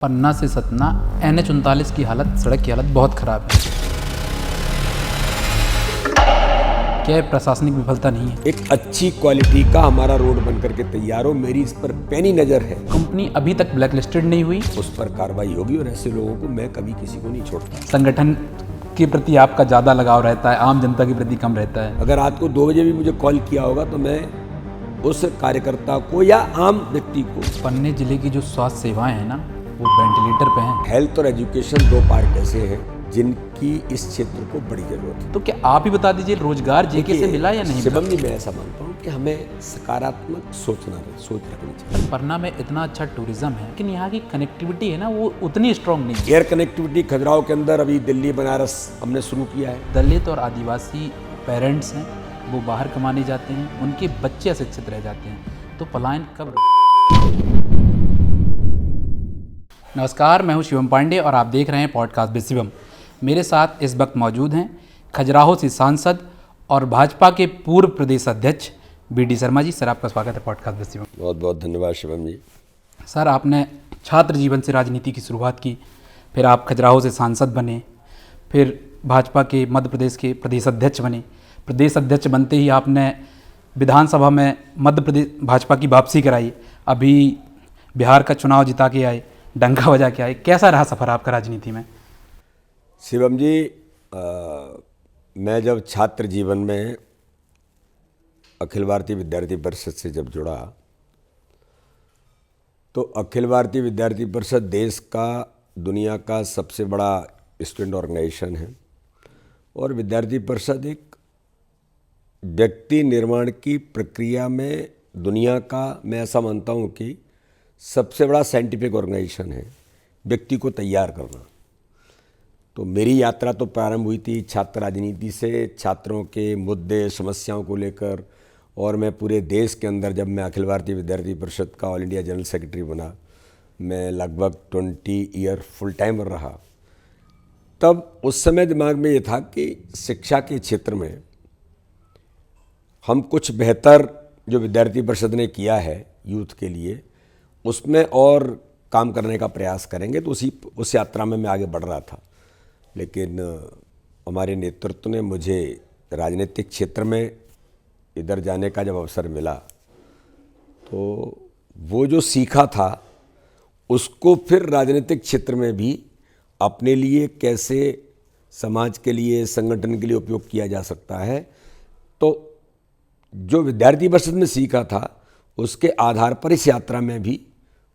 पन्ना से सतना NH 39 की हालत, सड़क की हालत बहुत ख़राब है। क्या ये प्रशासनिक विफलता नहीं है? एक अच्छी क्वालिटी का हमारा रोड बन करके तैयार हो, मेरी इस पर पैनी नज़र है। कंपनी अभी तक ब्लैक लिस्टेड नहीं हुई। उस पर कार्रवाई होगी और ऐसे लोगों को मैं कभी किसी को नहीं छोड़ता। संगठन के प्रति आपका ज़्यादा लगाव रहता है, आम जनता के प्रति कम रहता है। अगर रात को 2 बजे भी मुझे कॉल किया होगा तो मैं उस कार्यकर्ता को या आम व्यक्ति को। पन्ने जिले की जो स्वास्थ्य सेवाएं हैं ना, वो वेंटिलेटर पे हैं। हेल्थ और एजुकेशन 2 पार्ट ऐसे हैं जिनकी इस क्षेत्र को बड़ी जरूरत है। तो क्या आप ही बता दीजिए, रोजगार जेके से मिला या नहीं? शिवम जी, मैं ऐसा मानता हूँ कि हमें सकारात्मक सोच रखनी चाहिए। पन्ना में इतना अच्छा टूरिज्म है, लेकिन यहाँ की कनेक्टिविटी है ना, वो उतनी स्ट्रांग नहीं है। एयर कनेक्टिविटी खजुराहो के अंदर अभी दिल्ली बनारस हमने शुरू किया है। दलित और आदिवासी पेरेंट्स हैं, वो बाहर कमाने जाते हैं, उनके बच्चे अशिक्षित रह जाते हैं, तो पलायन कब? नमस्कार, मैं हूं शिवम पांडे और आप देख रहे हैं पॉडकास्ट विद शिवम। मेरे साथ इस वक्त मौजूद हैं खजुराहो से सांसद और भाजपा के पूर्व प्रदेश अध्यक्ष BD शर्मा जी। सर, आपका स्वागत है पॉडकास्ट विद शिवम। बहुत बहुत धन्यवाद शिवम जी। सर, आपने छात्र जीवन से राजनीति की शुरुआत की, फिर आप खजुराहो से सांसद बने, फिर भाजपा के मध्य प्रदेश के प्रदेश अध्यक्ष बने। प्रदेश अध्यक्ष बनते ही आपने विधानसभा में मध्य प्रदेश भाजपा की वापसी कराई, अभी बिहार का चुनाव जिता के आए, डंका बजा के आए। कैसा रहा सफ़र आपका राजनीति में? शिवम जी, मैं जब छात्र जीवन में अखिल भारतीय विद्यार्थी परिषद से जब जुड़ा, तो अखिल भारतीय विद्यार्थी परिषद देश का, दुनिया का सबसे बड़ा स्टूडेंट ऑर्गेनाइजेशन है और विद्यार्थी परिषद एक व्यक्ति निर्माण की प्रक्रिया में दुनिया का, मैं ऐसा मानता हूँ कि सबसे बड़ा साइंटिफिक ऑर्गेनाइजेशन है व्यक्ति को तैयार करना। तो मेरी यात्रा तो प्रारंभ हुई थी छात्र राजनीति से, छात्रों के मुद्दे समस्याओं को लेकर, और मैं पूरे देश के अंदर, जब मैं अखिल भारतीय विद्यार्थी परिषद का ऑल इंडिया जनरल सेक्रेटरी बना, मैं लगभग 20 ईयर फुल टाइमर रहा। तब उस समय दिमाग में ये था कि शिक्षा के क्षेत्र में हम कुछ बेहतर जो विद्यार्थी परिषद ने किया है यूथ के लिए, उसमें और काम करने का प्रयास करेंगे। तो उस यात्रा में मैं आगे बढ़ रहा था, लेकिन हमारे नेतृत्व ने मुझे राजनीतिक क्षेत्र में इधर जाने का जब अवसर मिला, तो वो जो सीखा था उसको फिर राजनीतिक क्षेत्र में भी अपने लिए कैसे, समाज के लिए, संगठन के लिए उपयोग किया जा सकता है। तो जो विद्यार्थी परिषद में सीखा था उसके आधार पर इस यात्रा में भी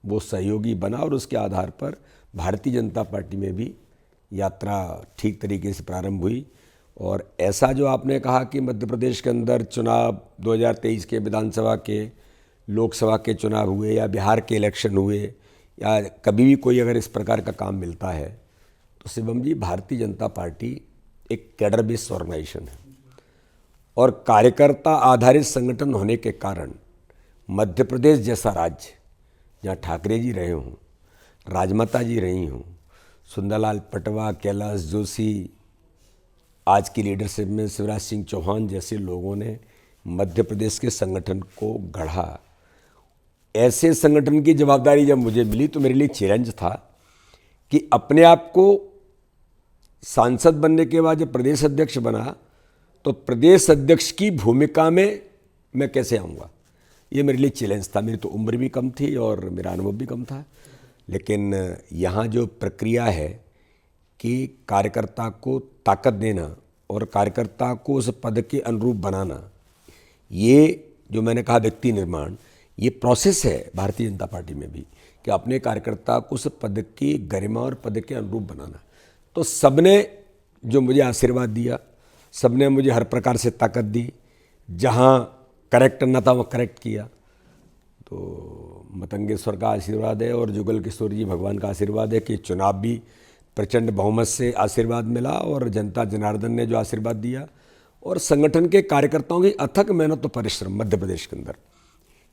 वो सहयोगी बना और उसके आधार पर भारतीय जनता पार्टी में भी यात्रा ठीक तरीके से प्रारंभ हुई। और ऐसा जो आपने कहा कि मध्य प्रदेश के अंदर चुनाव 2023 के विधानसभा के, लोकसभा के चुनाव हुए या बिहार के इलेक्शन हुए, या कभी भी कोई अगर इस प्रकार का काम मिलता है, तो शिवम जी, भारतीय जनता पार्टी एक कैडर बेस्ड ऑर्गेनाइजेशन है और कार्यकर्ता आधारित संगठन होने के कारण मध्य प्रदेश जैसा राज्य, जहाँ ठाकरे जी रहे हों, राजमाता जी रही हों, सुंदरलाल पटवा, कैलाश जोशी, आज की लीडरशिप में शिवराज सिंह चौहान जैसे लोगों ने मध्य प्रदेश के संगठन को गढ़ा। ऐसे संगठन की जवाबदारी जब मुझे मिली तो मेरे लिए चैलेंज था कि अपने आप को सांसद बनने के बाद जब प्रदेश अध्यक्ष बना, तो प्रदेश अध्यक्ष की भूमिका में मैं कैसे आऊँगा, ये मेरे लिए चैलेंज था। मेरी तो उम्र भी कम थी और मेरा अनुभव भी कम था, लेकिन यहाँ जो प्रक्रिया है कि कार्यकर्ता को ताकत देना और कार्यकर्ता को उस पद के अनुरूप बनाना, ये जो मैंने कहा व्यक्ति निर्माण, ये प्रोसेस है भारतीय जनता पार्टी में भी, कि अपने कार्यकर्ता को उस पद की गरिमा और पद के अनुरूप बनाना। तो सबने जो मुझे आशीर्वाद दिया, सबने मुझे हर प्रकार से ताकत दी, जहाँ करेक्ट करना था वो करेक्ट किया। तो मतंगेश्वर का आशीर्वाद है और जुगल किशोर जी भगवान का आशीर्वाद है कि चुनाव भी प्रचंड बहुमत से आशीर्वाद मिला, और जनता जनार्दन ने जो आशीर्वाद दिया, और संगठन के कार्यकर्ताओं की अथक मेहनत और परिश्रम मध्य प्रदेश के अंदर,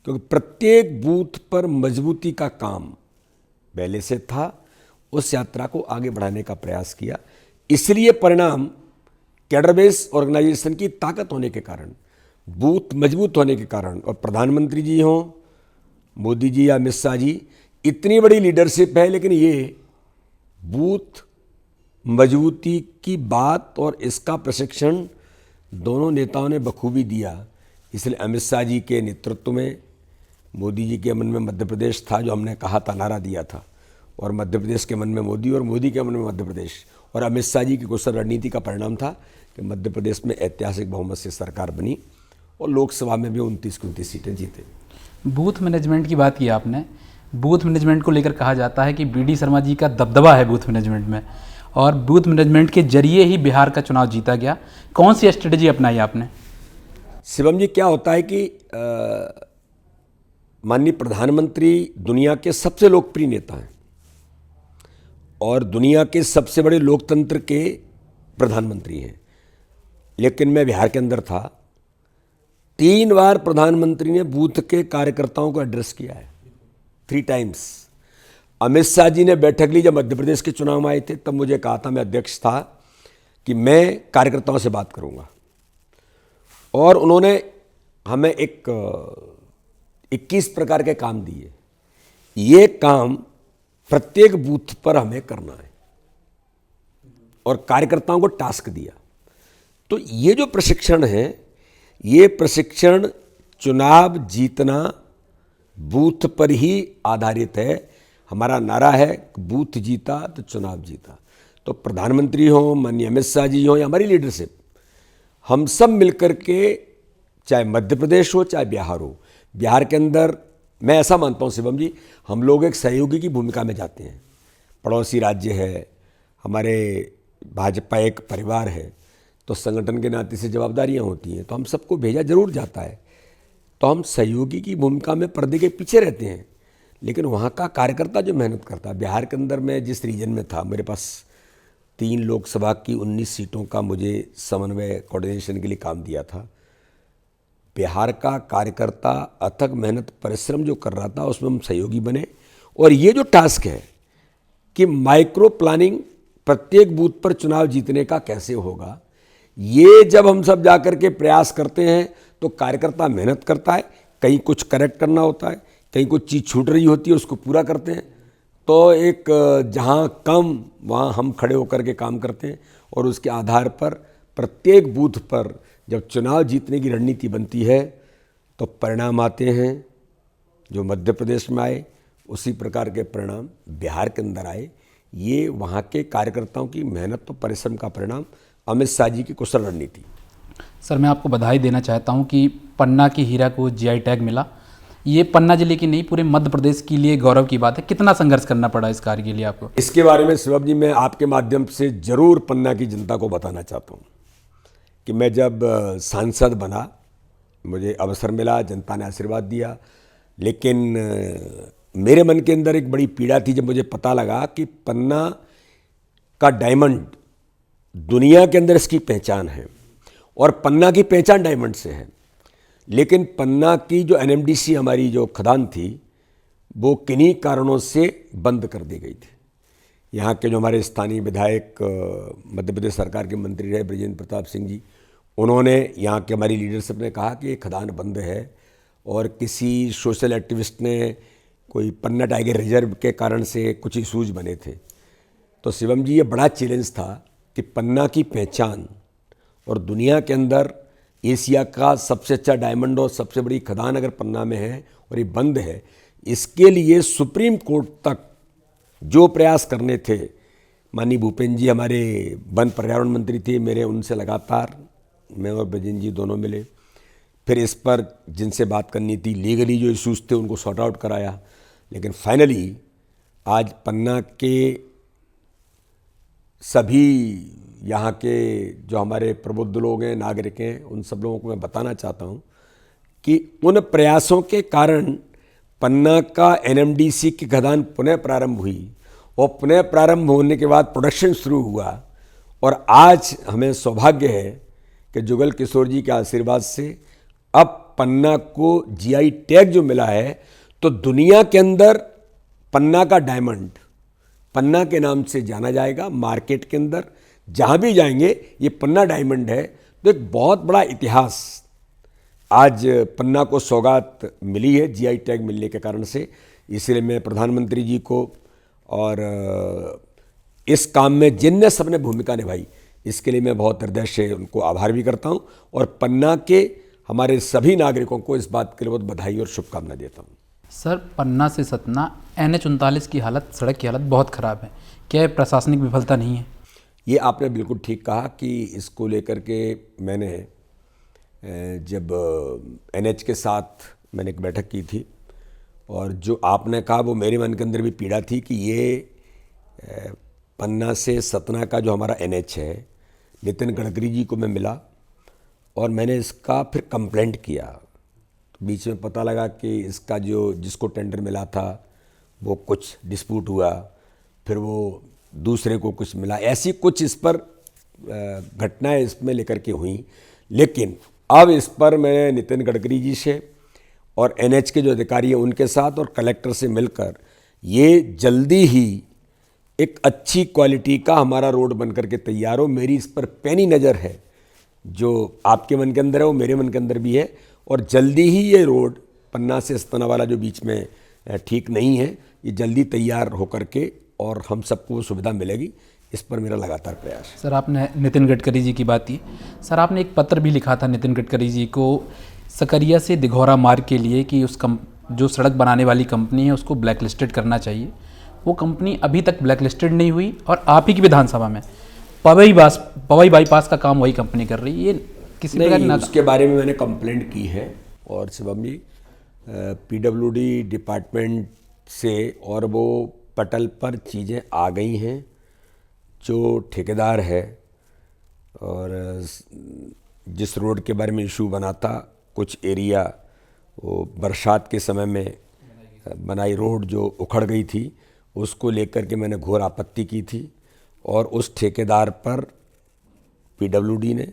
क्योंकि प्रत्येक बूथ पर मजबूती का काम पहले से था, उस यात्रा को आगे बढ़ाने का प्रयास किया। इसलिए परिणाम कैडर बेस्ड ऑर्गेनाइजेशन की ताकत होने के कारण, बूथ मजबूत होने के कारण, और प्रधानमंत्री जी हों, मोदी जी या अमित शाह जी, इतनी बड़ी लीडरशिप है, लेकिन ये बूथ मजबूती की बात और इसका प्रशिक्षण दोनों नेताओं ने बखूबी दिया। इसलिए अमित शाह जी के नेतृत्व में मोदी जी के मन में मध्य प्रदेश था, जो हमने कहा था, नारा दिया था, और मध्य प्रदेश के मन में मोदी और मोदी के मन में मध्य प्रदेश, और अमित शाह जी की कुशल रणनीति का परिणाम था कि मध्य प्रदेश में ऐतिहासिक बहुमत से सरकार बनी और लोकसभा में भी 29 की 29 सीटें जीते। बूथ मैनेजमेंट की बात की आपने। बूथ मैनेजमेंट को लेकर कहा जाता है कि बीडी शर्मा जी का दबदबा है बूथ मैनेजमेंट में, और बूथ मैनेजमेंट के जरिए ही बिहार का चुनाव जीता गया। कौन सी स्ट्रेटजी अपनाई आपने? शिवम जी, क्या होता है कि माननीय प्रधानमंत्री दुनिया के सबसे लोकप्रिय नेता हैं और दुनिया के सबसे बड़े लोकतंत्र के प्रधानमंत्री हैं, लेकिन मैं बिहार के अंदर था। 3 बार प्रधानमंत्री ने बूथ के कार्यकर्ताओं को एड्रेस किया है, 3 टाइम्स। अमित शाह जी ने बैठक ली जब मध्य प्रदेश के चुनाव में आए थे, तब मुझे कहा था, मैं अध्यक्ष था, कि मैं कार्यकर्ताओं से बात करूंगा, और उन्होंने हमें 21 प्रकार के काम दिए। ये काम प्रत्येक बूथ पर हमें करना है, और कार्यकर्ताओं को टास्क दिया। तो ये जो प्रशिक्षण है, ये प्रशिक्षण चुनाव जीतना बूथ पर ही आधारित है। हमारा नारा है, बूथ जीता तो चुनाव जीता। तो प्रधानमंत्री हो, माननीय अमित शाह जी हो, या हमारी लीडरशिप, हम सब मिलकर के, चाहे मध्य प्रदेश हो चाहे बिहार हो, बिहार के अंदर मैं ऐसा मानता हूँ शिवम जी, हम लोग एक सहयोगी की भूमिका में जाते हैं। पड़ोसी राज्य है, हमारे भाजपा एक परिवार है, तो संगठन के नाते से जवाबदारियाँ होती हैं, तो हम सबको भेजा जरूर जाता है। तो हम सहयोगी की भूमिका में पर्दे के पीछे रहते हैं, लेकिन वहाँ का कार्यकर्ता जो मेहनत करता है, बिहार के अंदर मैं जिस रीजन में था, मेरे पास 3 लोकसभा की 19 सीटों का मुझे समन्वय कोऑर्डिनेशन के लिए काम दिया था। बिहार का कार्यकर्ता अथक मेहनत परिश्रम जो कर रहा था, उसमें हम सहयोगी बने। और ये जो टास्क है कि माइक्रो प्लानिंग प्रत्येक बूथ पर चुनाव जीतने का कैसे होगा, ये जब हम सब जाकर के प्रयास करते हैं तो कार्यकर्ता मेहनत करता है, कहीं कुछ करेक्ट करना होता है, कहीं कुछ चीज़ छूट रही होती है, उसको पूरा करते हैं। तो एक जहाँ कम वहाँ हम खड़े होकर के काम करते हैं, और उसके आधार पर प्रत्येक बूथ पर जब चुनाव जीतने की रणनीति बनती है तो परिणाम आते हैं। जो मध्य प्रदेश में आए उसी प्रकार के परिणाम बिहार के अंदर आए। ये वहाँ के कार्यकर्ताओं की मेहनत और परिश्रम का परिणाम, अमित शाह जी की कुशल रणनीति। सर, मैं आपको बधाई देना चाहता हूं कि पन्ना की हीरा को जीआई टैग मिला। ये पन्ना जिले की नहीं, पूरे मध्य प्रदेश के लिए गौरव की बात है। कितना संघर्ष करना पड़ा इस कार्य के लिए आपको? इसके बारे में शिवम जी, मैं आपके माध्यम से जरूर पन्ना की जनता को बताना चाहता हूँ कि मैं जब सांसद बना, मुझे अवसर मिला, जनता ने आशीर्वाद दिया, लेकिन मेरे मन के अंदर एक बड़ी पीड़ा थी जब मुझे पता लगा कि पन्ना का डायमंड दुनिया के अंदर इसकी पहचान है, और पन्ना की पहचान डायमंड से है, लेकिन पन्ना की जो एनएमडीसी हमारी जो खदान थी, वो किन्हीं कारणों से बंद कर दी गई थी। यहाँ के जो हमारे स्थानीय विधायक, मध्य प्रदेश सरकार के मंत्री रहे ब्रजेंद्र प्रताप सिंह जी, उन्होंने, यहाँ के हमारी लीडरशिप ने कहा कि ये खदान बंद है, और किसी सोशल एक्टिविस्ट ने कोई पन्ना टाइगर रिजर्व के कारण से कुछ इशूज बने थे। तो शिवम जी, ये बड़ा चैलेंज था कि पन्ना की पहचान, और दुनिया के अंदर एशिया का सबसे अच्छा डायमंड और सबसे बड़ी खदान अगर पन्ना में है और ये बंद है, इसके लिए सुप्रीम कोर्ट तक जो प्रयास करने थे, माननीय भूपेंद्र जी हमारे वन पर्यावरण मंत्री थे, मेरे उनसे लगातार, मैं और ब्रजेंद्र जी दोनों मिले, फिर इस पर जिनसे बात करनी थी, लीगली जो इश्यूज थे उनको सॉर्ट आउट कराया, लेकिन फाइनली आज पन्ना के सभी यहाँ के जो हमारे प्रबुद्ध लोग हैं, नागरिक हैं, उन सब लोगों को मैं बताना चाहता हूँ कि उन प्रयासों के कारण पन्ना का एनएमडीसी की खदान पुनः प्रारंभ हुई, और पुनः प्रारंभ होने के बाद प्रोडक्शन शुरू हुआ, और आज हमें सौभाग्य है कि जुगल किशोर जी के आशीर्वाद से अब पन्ना को जीआई टैग जो मिला है, तो दुनिया के अंदर पन्ना का डायमंड पन्ना के नाम से जाना जाएगा। मार्केट के अंदर जहाँ भी जाएंगे ये पन्ना डायमंड है। तो एक बहुत बड़ा इतिहास आज पन्ना को सौगात मिली है जीआई टैग मिलने के कारण से। इसलिए मैं प्रधानमंत्री जी को और इस काम में जिनने सबने भूमिका निभाई इसके लिए मैं बहुत हृदय से उनको आभार भी करता हूँ और पन्ना के हमारे सभी नागरिकों को इस बात के लिए बहुत बधाई और शुभकामनाएं देता हूँ। सर, पन्ना से सतना NH 39 की हालत, सड़क की हालत बहुत ख़राब है। क्या ये प्रशासनिक विफलता नहीं है? ये आपने बिल्कुल ठीक कहा कि इसको लेकर के मैंने जब NH के साथ मैंने एक बैठक की थी और जो आपने कहा वो मेरे मन के अंदर भी पीड़ा थी कि ये पन्ना से सतना का जो हमारा NH है, नितिन गडकरी जी को मैं मिला और मैंने इसका फिर कंप्लेंट किया। तो बीच में पता लगा कि इसका जिसको टेंडर मिला था वो कुछ डिस्प्यूट हुआ, फिर वो दूसरे को कुछ मिला, ऐसी कुछ इस पर घटनाएं इसमें लेकर के हुई। लेकिन अब इस पर मैंने नितिन गडकरी जी से और NH के जो अधिकारी हैं उनके साथ और कलेक्टर से मिलकर ये जल्दी ही एक अच्छी क्वालिटी का हमारा रोड बन करके तैयार हो। मेरी इस पर पैनी नज़र है, जो आपके मन के अंदर है वो मेरे मन के अंदर भी है और जल्दी ही ये रोड पन्ना से सतना वाला जो बीच में ठीक नहीं है, ये जल्दी तैयार होकर के और हम सबको वो सुविधा मिलेगी। इस पर मेरा लगातार प्रयास है। सर, आपने नितिन गडकरी जी की बात की। सर, आपने एक पत्र भी लिखा था नितिन गडकरी जी को सकरिया से दिघौरा मार्ग के लिए कि जो सड़क बनाने वाली कंपनी है उसको ब्लैक लिस्टेड करना चाहिए। वो कंपनी अभी तक ब्लैक लिस्टेड नहीं हुई और आप ही की विधानसभा में पवई बाईपास का काम वही कंपनी कर रही है। ये किसी प्रकार नहीं, उसके बारे में मैंने कंप्लेंट की है और शिवम जी PWD डिपार्टमेंट से और वो पटल पर चीज़ें आ गई हैं। जो ठेकेदार है और जिस रोड के बारे में इशू बना था, कुछ एरिया वो बरसात के समय में बनाई रोड जो उखड़ गई थी, उसको लेकर के मैंने घोर आपत्ति की थी और उस ठेकेदार पर PWD ने,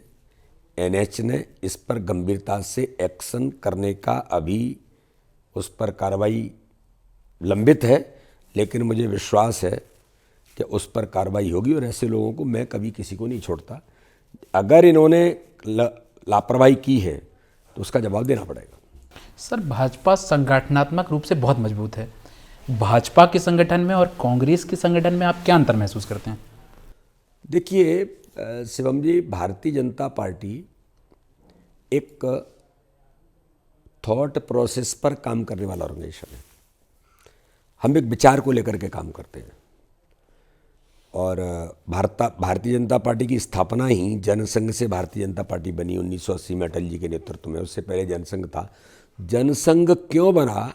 NH ने इस पर गंभीरता से एक्शन करने का अभी उस पर कार्रवाई लंबित है, लेकिन मुझे विश्वास है कि उस पर कार्रवाई होगी और ऐसे लोगों को मैं कभी किसी को नहीं छोड़ता। अगर इन्होंने लापरवाही की है तो उसका जवाब देना पड़ेगा। सर, भाजपा संगठनात्मक रूप से बहुत मजबूत है। भाजपा के संगठन में और कांग्रेस के संगठन में आप क्या अंतर महसूस करते हैं? देखिए शिवम जी, भारतीय जनता पार्टी एक थॉट प्रोसेस पर काम करने वाला ऑर्गेनाइजेशन है। हम एक विचार को लेकर के काम करते हैं और भारतीय जनता पार्टी की स्थापना ही जनसंघ से भारतीय जनता पार्टी बनी 1980 में अटल जी के नेतृत्व में। उससे पहले जनसंघ था। जनसंघ क्यों बना,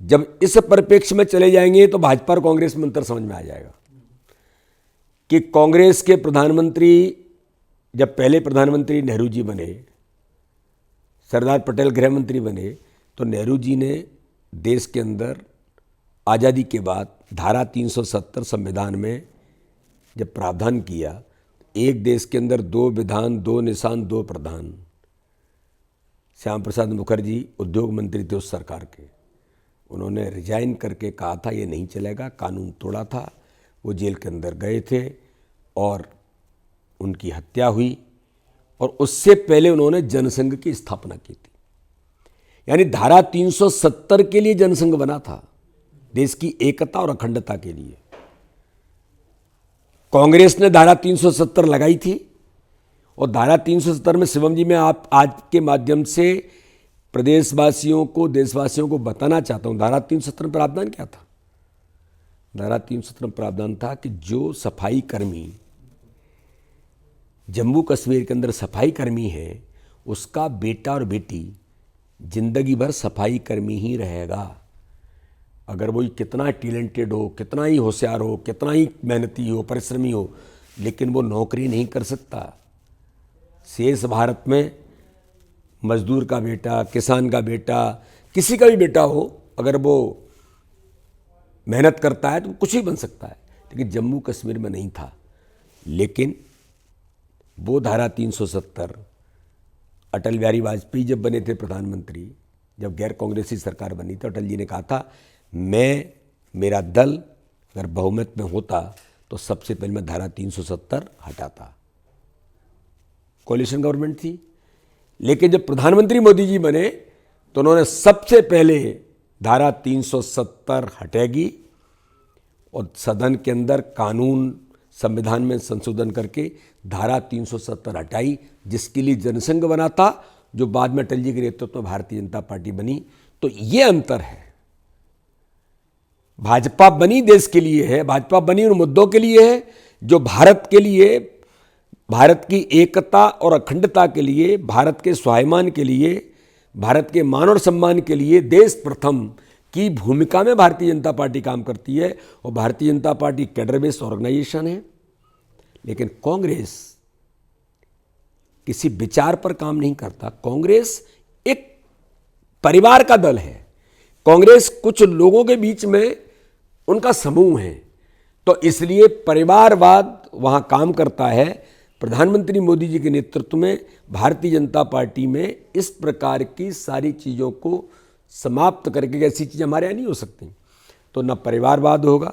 जब इस परिप्रेक्ष्य में चले जाएंगे तो भाजपा और कांग्रेस में अंतर समझ में आ जाएगा कि कांग्रेस के प्रधानमंत्री जब पहले प्रधानमंत्री नेहरू जी बने, सरदार पटेल गृह मंत्री बने, तो नेहरू जी ने देश के अंदर आज़ादी के बाद धारा 370 संविधान में जब प्रावधान किया, एक देश के अंदर 2 विधान 2 निशान 2 प्रधान। श्याम प्रसाद मुखर्जी उद्योग मंत्री थे उस सरकार के, उन्होंने रिजाइन करके कहा था ये नहीं चलेगा, कानून तोड़ा था, वो जेल के अंदर गए थे और उनकी हत्या हुई और उससे पहले उन्होंने जनसंघ की स्थापना की थी। यानी धारा 370 के लिए जनसंघ बना था, देश की एकता और अखंडता के लिए। कांग्रेस ने धारा 370 लगाई थी और धारा 370 में शिवम जी मैं आप आज के माध्यम से प्रदेशवासियों को, देशवासियों को बताना चाहता हूं, धारा 370 में प्रावधान क्या था। धारा 370 में प्रावधान था कि जो सफाई कर्मी जम्मू कश्मीर के अंदर सफाई कर्मी है, उसका बेटा और बेटी जिंदगी भर सफाई कर्मी ही रहेगा। अगर वो कितना टैलेंटेड हो, कितना ही होशियार हो, कितना ही मेहनती हो, परिश्रमी हो, लेकिन वो नौकरी नहीं कर सकता। शेष भारत में मजदूर का बेटा, किसान का बेटा, किसी का भी बेटा हो, अगर वो मेहनत करता है तो कुछ ही बन सकता है, लेकिन जम्मू कश्मीर में नहीं था। लेकिन वो धारा 370 अटल बिहारी वाजपेयी जब बने थे प्रधानमंत्री, जब गैर कांग्रेसी सरकार बनी तो अटल जी ने कहा था मेरा दल अगर बहुमत में होता तो सबसे पहले मैं धारा 370 हटाता। कोalition गवर्नमेंट थी, लेकिन जब प्रधानमंत्री मोदी जी बने तो उन्होंने सबसे पहले धारा 370 हटेगी और सदन के अंदर कानून संविधान में संशोधन करके धारा 370 हटाई, जिसके लिए जनसंघ बना था, जो बाद में अटल जी के नेतृत्व में भारतीय जनता पार्टी बनी। तो ये अंतर है। भाजपा बनी देश के लिए है, भाजपा बनी उन मुद्दों के लिए है जो भारत के लिए, भारत की एकता और अखंडता के लिए, भारत के स्वाभिमान के लिए, भारत के मान और सम्मान के लिए, देश प्रथम की भूमिका में भारतीय जनता पार्टी काम करती है। और Bharatiya Janata party cadre based organisation है। लेकिन कांग्रेस किसी विचार पर काम नहीं करता। कांग्रेस एक परिवार का दल है। कांग्रेस कुछ लोगों के बीच में उनका समूह है, तो इसलिए परिवारवाद वहां काम करता है। प्रधानमंत्री मोदी जी के नेतृत्व में भारतीय जनता पार्टी में इस प्रकार की सारी चीज़ों को समाप्त करके, ऐसी चीज़ें हमारे यहाँ नहीं हो सकती, तो न परिवारवाद होगा।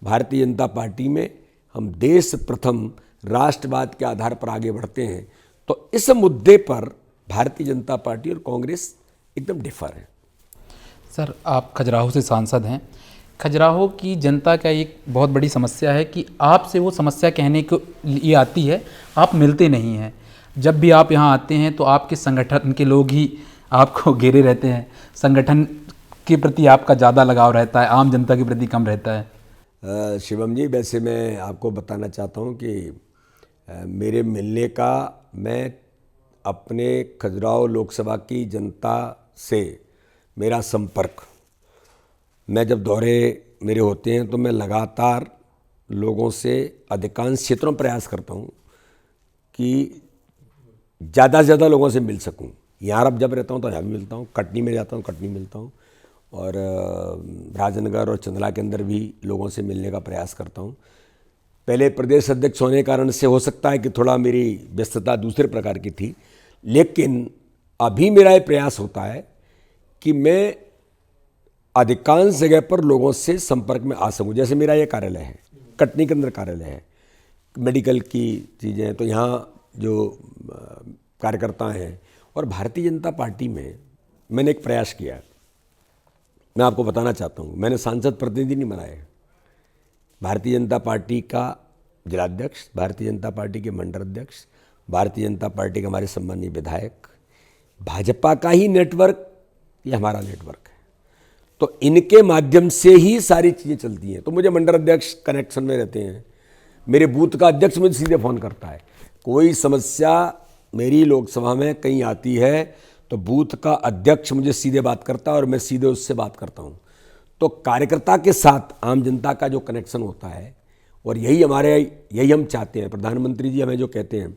भारतीय जनता पार्टी में हम देश प्रथम राष्ट्रवाद के आधार पर आगे बढ़ते हैं। तो इस मुद्दे पर भारतीय जनता पार्टी और कांग्रेस एकदम डिफर है। सर, आप खजुराहो से सांसद हैं। खजुराहो की जनता का एक बहुत बड़ी समस्या है कि आपसे वो समस्या कहने को लिए आती है, आप मिलते नहीं हैं। जब भी आप यहाँ आते हैं तो आपके संगठन के लोग ही आपको घेरे रहते हैं। संगठन के प्रति आपका ज़्यादा लगाव रहता है, आम जनता के प्रति कम रहता है। शिवम जी, वैसे मैं आपको बताना चाहता हूँ कि मेरे मिलने का, मैं अपने खजुराहो लोकसभा की जनता से मेरा संपर्क, मैं जब दौरे मेरे होते हैं तो मैं लगातार लोगों से अधिकांश क्षेत्रों में प्रयास करता हूँ कि ज़्यादा से ज़्यादा लोगों से मिल सकूँ। यहाँ अब जब रहता हूँ तो यहाँ भी मिलता हूँ, कटनी में जाता हूँ कटनी मिलता हूँ, और राजनगर और चंदला के अंदर भी लोगों से मिलने का प्रयास करता हूँ। पहले प्रदेश अध्यक्ष होने के कारण से हो सकता है कि थोड़ा मेरी व्यस्तता दूसरे प्रकार की थी, लेकिन अभी मेरा ये प्रयास होता है कि मैं अधिकांश जगह पर लोगों से संपर्क में आ सकूं। जैसे मेरा ये कार्यालय है, कटनी के अंदर कार्यालय है, मेडिकल की चीज़ें हैं, तो यहाँ जो कार्यकर्ता हैं, और भारतीय जनता पार्टी में मैंने एक प्रयास किया, मैं आपको बताना चाहता हूँ। मैंने सांसद प्रतिनिधि नहीं बनाए, भारतीय जनता पार्टी का जिलाध्यक्ष, भारतीय जनता पार्टी के मंडल अध्यक्ष, भारतीय जनता पार्टी के हमारे सम्मानीय विधायक, भाजपा का ही नेटवर्क, ये हमारा नेटवर्क है। तो इनके माध्यम से ही सारी चीज़ें चलती हैं। तो मुझे मंडल अध्यक्ष कनेक्शन में रहते हैं, मेरे बूथ का अध्यक्ष मुझे सीधे फ़ोन करता है। कोई समस्या मेरी लोकसभा में कहीं आती है तो बूथ का अध्यक्ष मुझे सीधे बात करता है और मैं सीधे उससे बात करता हूँ। तो कार्यकर्ता के साथ आम जनता का जो कनेक्शन होता है, और यही हम चाहते हैं। प्रधानमंत्री जी हमें जो कहते हैं,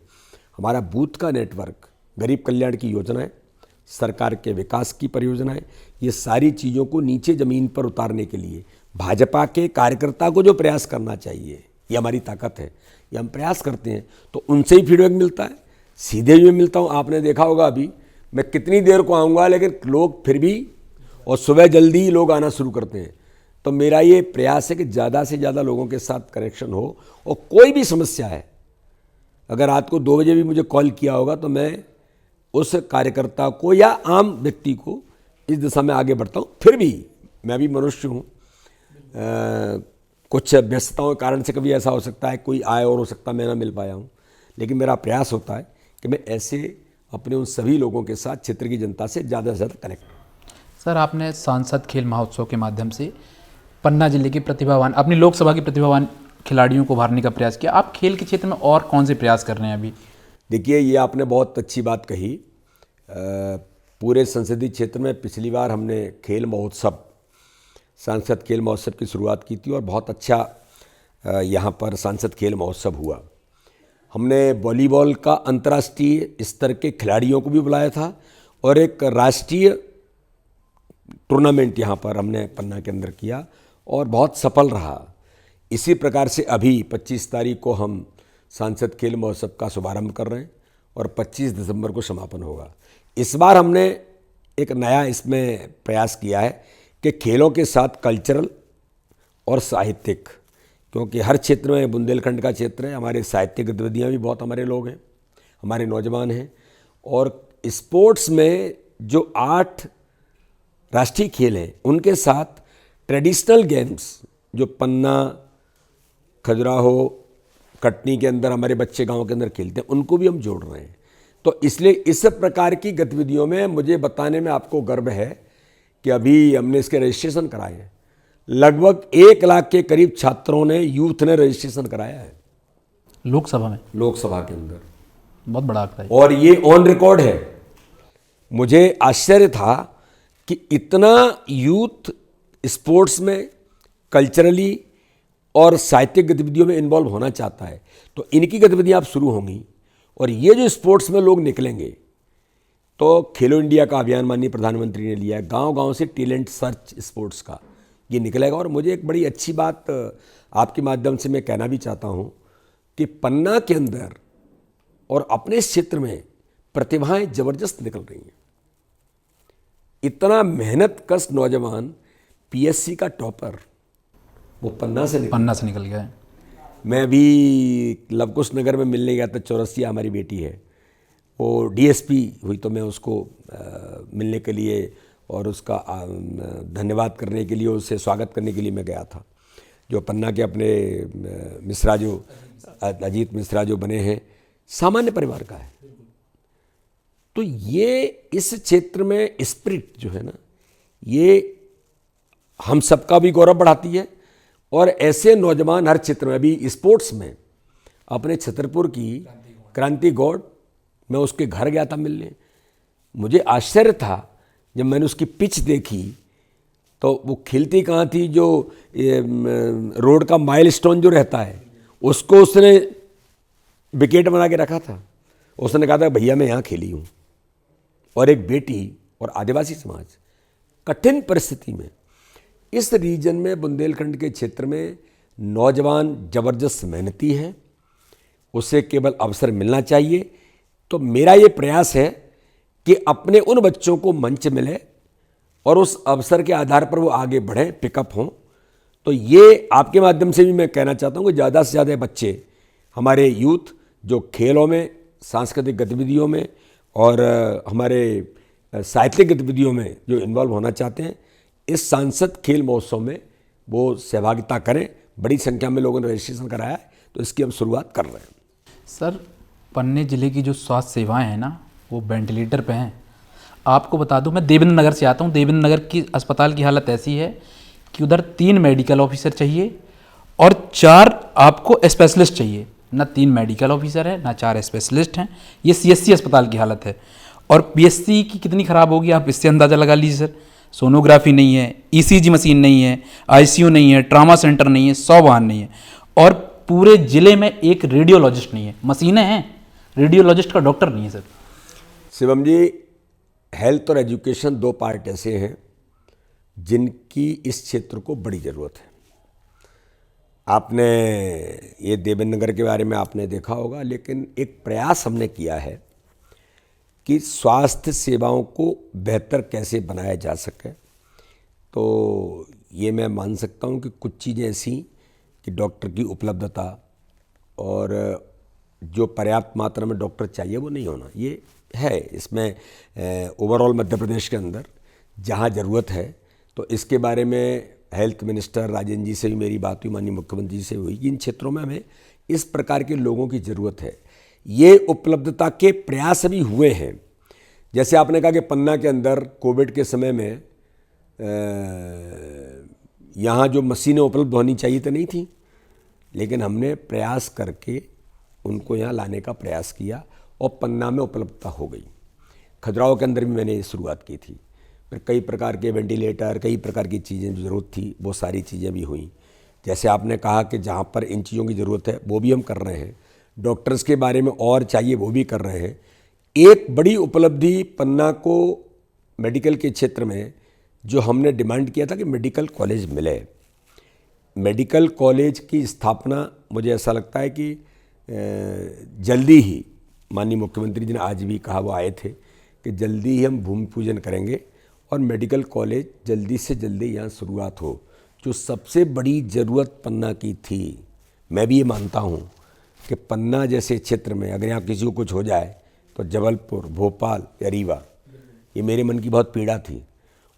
हमारा बूथ का नेटवर्क, गरीब कल्याण की योजनाएं, सरकार के विकास की परियोजनाएं, ये सारी चीज़ों को नीचे ज़मीन पर उतारने के लिए भाजपा के कार्यकर्ता को जो प्रयास करना चाहिए, ये हमारी ताकत है, ये हम प्रयास करते हैं। तो उनसे ही फीडबैक मिलता है, सीधे भी मिलता हूँ। आपने देखा होगा अभी मैं कितनी देर को आऊँगा, लेकिन लोग फिर भी, और सुबह जल्दी ही लोग आना शुरू करते हैं। तो मेरा ये प्रयास है कि ज़्यादा से ज़्यादा लोगों के साथ कनेक्शन हो, और कोई भी समस्या है, अगर रात को 2 बजे भी मुझे कॉल किया होगा तो मैं उस कार्यकर्ता को या आम व्यक्ति को इस दिशा में आगे बढ़ता हूँ। फिर भी मैं भी मनुष्य हूँ, कुछ व्यस्तताओं के कारण से कभी ऐसा हो सकता है कोई आए और हो सकता है मैं ना मिल पाया हूँ, लेकिन मेरा प्रयास होता है कि मैं ऐसे अपने उन सभी लोगों के साथ क्षेत्र की जनता से ज़्यादा कनेक्ट। सर, आपने सांसद खेल महोत्सव के माध्यम से पन्ना जिले के प्रतिभावान, अपनी लोकसभा के प्रतिभावान खिलाड़ियों को उभारने का प्रयास किया। आप खेल के क्षेत्र में और कौन से प्रयास कर रहे हैं अभी? देखिए, ये आपने बहुत अच्छी बात कही। पूरे संसदीय क्षेत्र में पिछली बार हमने खेल महोत्सव, सांसद खेल महोत्सव की शुरुआत की थी, और बहुत अच्छा यहाँ पर सांसद खेल महोत्सव हुआ। हमने वॉलीबॉल का अंतर्राष्ट्रीय स्तर के खिलाड़ियों को भी बुलाया था, और एक राष्ट्रीय टूर्नामेंट यहाँ पर हमने पन्ना के अंदर किया, और बहुत सफल रहा। इसी प्रकार से अभी 25 तारीख को हम सांसद खेल महोत्सव का शुभारंभ कर रहे हैं, और 25 दिसंबर को समापन होगा। इस बार हमने एक नया इसमें प्रयास किया है कि खेलों के साथ कल्चरल और साहित्यिक, क्योंकि हर क्षेत्र में, बुंदेलखंड का क्षेत्र है, हमारे साहित्यिक गतिविधियाँ भी बहुत, हमारे लोग हैं, हमारे नौजवान हैं, और स्पोर्ट्स में जो 8 राष्ट्रीय खेल हैं, उनके साथ ट्रेडिशनल गेम्स जो पन्ना, खजुराहो, कटनी के अंदर हमारे बच्चे गांव के अंदर खेलते हैं, उनको भी हम जोड़ रहे हैं। तो इसलिए इस प्रकार की गतिविधियों में मुझे बताने में आपको गर्व है कि अभी हमने इसके रजिस्ट्रेशन कराए हैं। लगभग 1 लाख के करीब छात्रों ने, यूथ ने रजिस्ट्रेशन कराया है लोकसभा में, लोकसभा के अंदर। बहुत बड़ा आंकड़ा है। और ये ऑन रिकॉर्ड है। मुझे आश्चर्य था कि इतना यूथ स्पोर्ट्स में, कल्चरली और साहित्यिक गतिविधियों में इन्वॉल्व होना चाहता है। तो इनकी गतिविधियां अब शुरू होंगी और ये जो स्पोर्ट्स में लोग निकलेंगे, तो खेलो इंडिया का अभियान माननीय प्रधानमंत्री ने लिया है, गांव-गांव से टैलेंट सर्च स्पोर्ट्स का ये निकलेगा। और मुझे एक बड़ी अच्छी बात आपके माध्यम से मैं कहना भी चाहता हूं कि पन्ना के अंदर और अपने क्षेत्र में प्रतिभाएं जबरदस्त निकल रही हैं। इतना मेहनत कश नौजवान, पीएससी का टॉपर, वो पन्ना से निकल गया है। मैं अभी लवकुश नगर में मिलने गया था, चौरसिया हमारी बेटी है, वो डीएसपी हुई, तो मैं उसको मिलने के लिए और उसका धन्यवाद करने के लिए, उससे स्वागत करने के लिए मैं गया था। जो पन्ना के अपने मिश्रा, जो अजीत मिश्रा जो बने हैं, सामान्य परिवार का है। तो ये इस क्षेत्र में स्पिरिट जो है ना, ये हम सबका भी गौरव बढ़ाती है। और ऐसे नौजवान हर क्षेत्र में, अभी स्पोर्ट्स में अपने छतरपुर की क्रांति गौड़, मैं उसके घर गया था मिलने। मुझे आश्चर्य था जब मैंने उसकी पिच देखी, तो वो खिलती कहाँ थी, जो रोड का माइलस्टोन जो रहता है उसको उसने विकेट बना के रखा था। उसने कहा था भैया मैं यहाँ खेली हूँ। और एक बेटी और आदिवासी समाज कठिन परिस्थिति में, इस रीजन में, बुंदेलखंड के क्षेत्र में नौजवान जबरदस्त मेहनती है, उसे केवल अवसर मिलना चाहिए। तो मेरा ये प्रयास है कि अपने उन बच्चों को मंच मिले और उस अवसर के आधार पर वो आगे बढ़ें, पिकअप हों। तो ये आपके माध्यम से भी मैं कहना चाहता हूँ कि ज़्यादा से ज़्यादा बच्चे, हमारे यूथ जो खेलों में, सांस्कृतिक गतिविधियों में और हमारे साहित्यिक गतिविधियों में जो इन्वॉल्व होना चाहते हैं, इस सांसद खेल महोत्सव में वो सहभागिता करें। बड़ी संख्या में लोगों ने रजिस्ट्रेशन कराया है, तो इसकी हम शुरुआत कर रहे हैं। सर, पन्ने जिले की जो स्वास्थ्य सेवाएं हैं ना, वो वेंटिलेटर पे हैं। आपको बता दूं, मैं देवेंद्र नगर से आता हूं। देवेंद्र नगर की अस्पताल की हालत ऐसी है कि उधर 3 मेडिकल ऑफिसर चाहिए और 4 आपको स्पेशलिस्ट चाहिए। ना 3 मेडिकल ऑफिसर है, ना 4 स्पेशलिस्ट हैं। ये सीएससी अस्पताल की हालत है। और पीएससी की कितनी ख़राब होगी आप इससे अंदाज़ा लगा लीजिए सर। सोनोग्राफी नहीं है, ईसीजी मशीन नहीं है, आईसीयू नहीं है, ट्रामा सेंटर नहीं है, 100 वाहन नहीं है, और पूरे ज़िले में एक रेडियोलॉजिस्ट नहीं है। मशीनें हैं, रेडियोलॉजिस्ट का डॉक्टर नहीं है सर। शिवम जी, हेल्थ और एजुकेशन 2 पार्ट ऐसे हैं जिनकी इस क्षेत्र को बड़ी ज़रूरत है। आपने ये देवेंद्र नगर के बारे में आपने देखा होगा, लेकिन एक प्रयास हमने किया है कि स्वास्थ्य सेवाओं को बेहतर कैसे बनाया जा सके। तो ये मैं मान सकता हूँ कि कुछ चीज़ें ऐसी कि डॉक्टर की उपलब्धता और जो पर्याप्त मात्रा में डॉक्टर चाहिए वो नहीं होना, ये है। इसमें ओवरऑल मध्य प्रदेश के अंदर जहाँ ज़रूरत है, तो इसके बारे में हेल्थ मिनिस्टर राजेंद्र जी से भी मेरी बात हुई, माननीय मुख्यमंत्री जी से हुई कि इन क्षेत्रों में हमें इस प्रकार के लोगों की ज़रूरत है। ये उपलब्धता के प्रयास भी हुए हैं। जैसे आपने कहा कि पन्ना के अंदर कोविड के समय में यहाँ जो मशीनें उपलब्ध होनी चाहिए तो नहीं थी, लेकिन हमने प्रयास करके उनको यहाँ लाने का प्रयास किया और पन्ना में उपलब्धता हो गई। खजुराहो के अंदर भी मैंने शुरुआत की थी। फिर कई प्रकार के वेंटिलेटर, कई प्रकार की चीज़ें जो ज़रूरत थी वो सारी चीज़ें भी हुई। जैसे आपने कहा कि जहाँ पर इन चीज़ों की ज़रूरत है वो भी हम कर रहे हैं। डॉक्टर्स के बारे में और चाहिए वो भी कर रहे हैं। एक बड़ी उपलब्धि पन्ना को मेडिकल के क्षेत्र में जो हमने डिमांड किया था कि मेडिकल कॉलेज मिले। मेडिकल कॉलेज की स्थापना मुझे ऐसा लगता है कि जल्दी ही माननीय मुख्यमंत्री जी ने आज भी कहा, वो आए थे कि जल्दी ही हम भूमि पूजन करेंगे और मेडिकल कॉलेज जल्दी से जल्दी यहाँ शुरुआत हो। जो सबसे बड़ी ज़रूरत पन्ना की थी, मैं भी ये मानता हूँ कि पन्ना जैसे क्षेत्र में अगर यहाँ किसी को कुछ हो जाए तो जबलपुर, भोपाल या रीवा, ये मेरे मन की बहुत पीड़ा थी।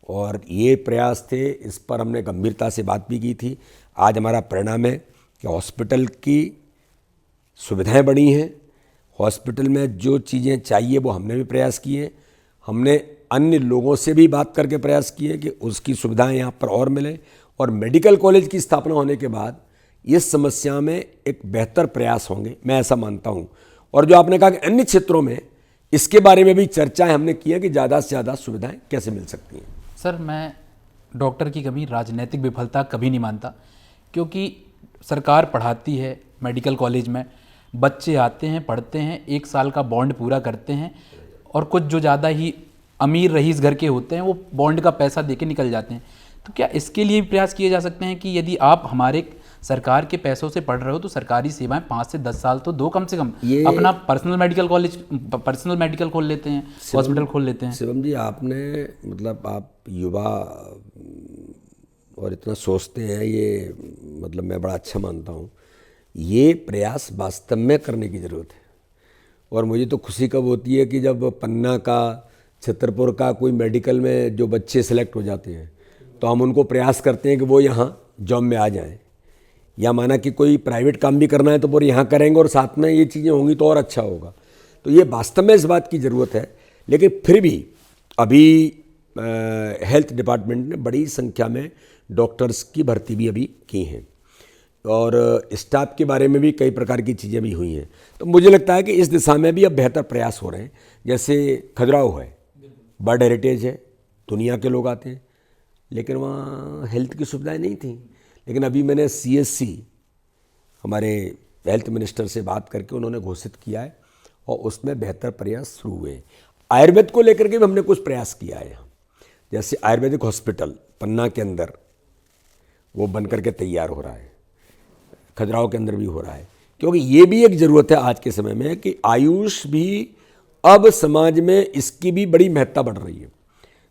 और ये प्रयास थे, इस पर हमने गंभीरता से बात भी की थी। आज हमारा परिणाम है कि हॉस्पिटल की सुविधाएं बढ़ी हैं, हॉस्पिटल में जो चीज़ें चाहिए वो हमने भी प्रयास किए। हमने अन्य लोगों से भी बात करके प्रयास किए कि उसकी सुविधाएं यहाँ पर और मिलें, और मेडिकल कॉलेज की स्थापना होने के बाद इस समस्या में एक बेहतर प्रयास होंगे, मैं ऐसा मानता हूँ। और जो आपने कहा कि अन्य क्षेत्रों में इसके बारे में भी चर्चाएं हमने की है कि ज़्यादा से ज़्यादा सुविधाएं कैसे मिल सकती हैं। सर, मैं डॉक्टर की कमी राजनीतिक विफलता कभी नहीं मानता, क्योंकि सरकार पढ़ाती है मेडिकल कॉलेज में, बच्चे आते हैं, पढ़ते हैं, 1 साल का बॉन्ड पूरा करते हैं, और कुछ जो ज़्यादा ही अमीर रईस घर के होते हैं वो बॉन्ड का पैसा देके निकल जाते हैं। तो क्या इसके लिए भी प्रयास किए जा सकते हैं कि यदि आप हमारे सरकार के पैसों से पढ़ रहे हो तो सरकारी सेवाएं 5 से 10 साल तो दो कम से कम, अपना personal medical college, personal medical खोल लेते हैं, हॉस्पिटल खोल लेते हैं। शिवम जी, आपने मतलब आप युवा और इतना सोचते हैं, ये मतलब मैं बड़ा अच्छा मानता हूँ। ये प्रयास वास्तव में करने की ज़रूरत है। और मुझे तो खुशी कब होती है कि जब पन्ना का, छतरपुर का कोई मेडिकल में जो बच्चे सेलेक्ट हो जाते हैं तो हम उनको प्रयास करते हैं कि वो यहाँ जॉब में आ जाएं, या माना कि कोई प्राइवेट काम भी करना है तो वो यहाँ करेंगे और साथ में ये चीज़ें होंगी तो और अच्छा होगा। तो ये वास्तव में इस बात की ज़रूरत है। लेकिन फिर भी अभी हेल्थ डिपार्टमेंट ने बड़ी संख्या में डॉक्टर्स की भर्ती भी अभी की हैं, और स्टाफ के बारे में भी कई प्रकार की चीज़ें भी हुई हैं। तो मुझे लगता है कि इस दिशा में भी अब बेहतर प्रयास हो रहे हैं। जैसे खजुराहो है, बर्ड हेरिटेज है, दुनिया के लोग आते हैं, लेकिन वहाँ हेल्थ की सुविधाएं नहीं थी। लेकिन अभी मैंने CSC हमारे हेल्थ मिनिस्टर से बात करके उन्होंने घोषित किया है, और उसमें बेहतर प्रयास शुरू हुए हैं। आयुर्वेद को लेकर के भी हमने कुछ प्रयास किया है यहाँ। जैसे आयुर्वेदिक हॉस्पिटल पन्ना के अंदर वो बन करके तैयार हो रहा है, खजुराहो के अंदर भी हो रहा है, क्योंकि ये भी एक ज़रूरत है आज के समय में कि आयुष भी अब समाज में इसकी भी बड़ी महत्ता बढ़ रही है।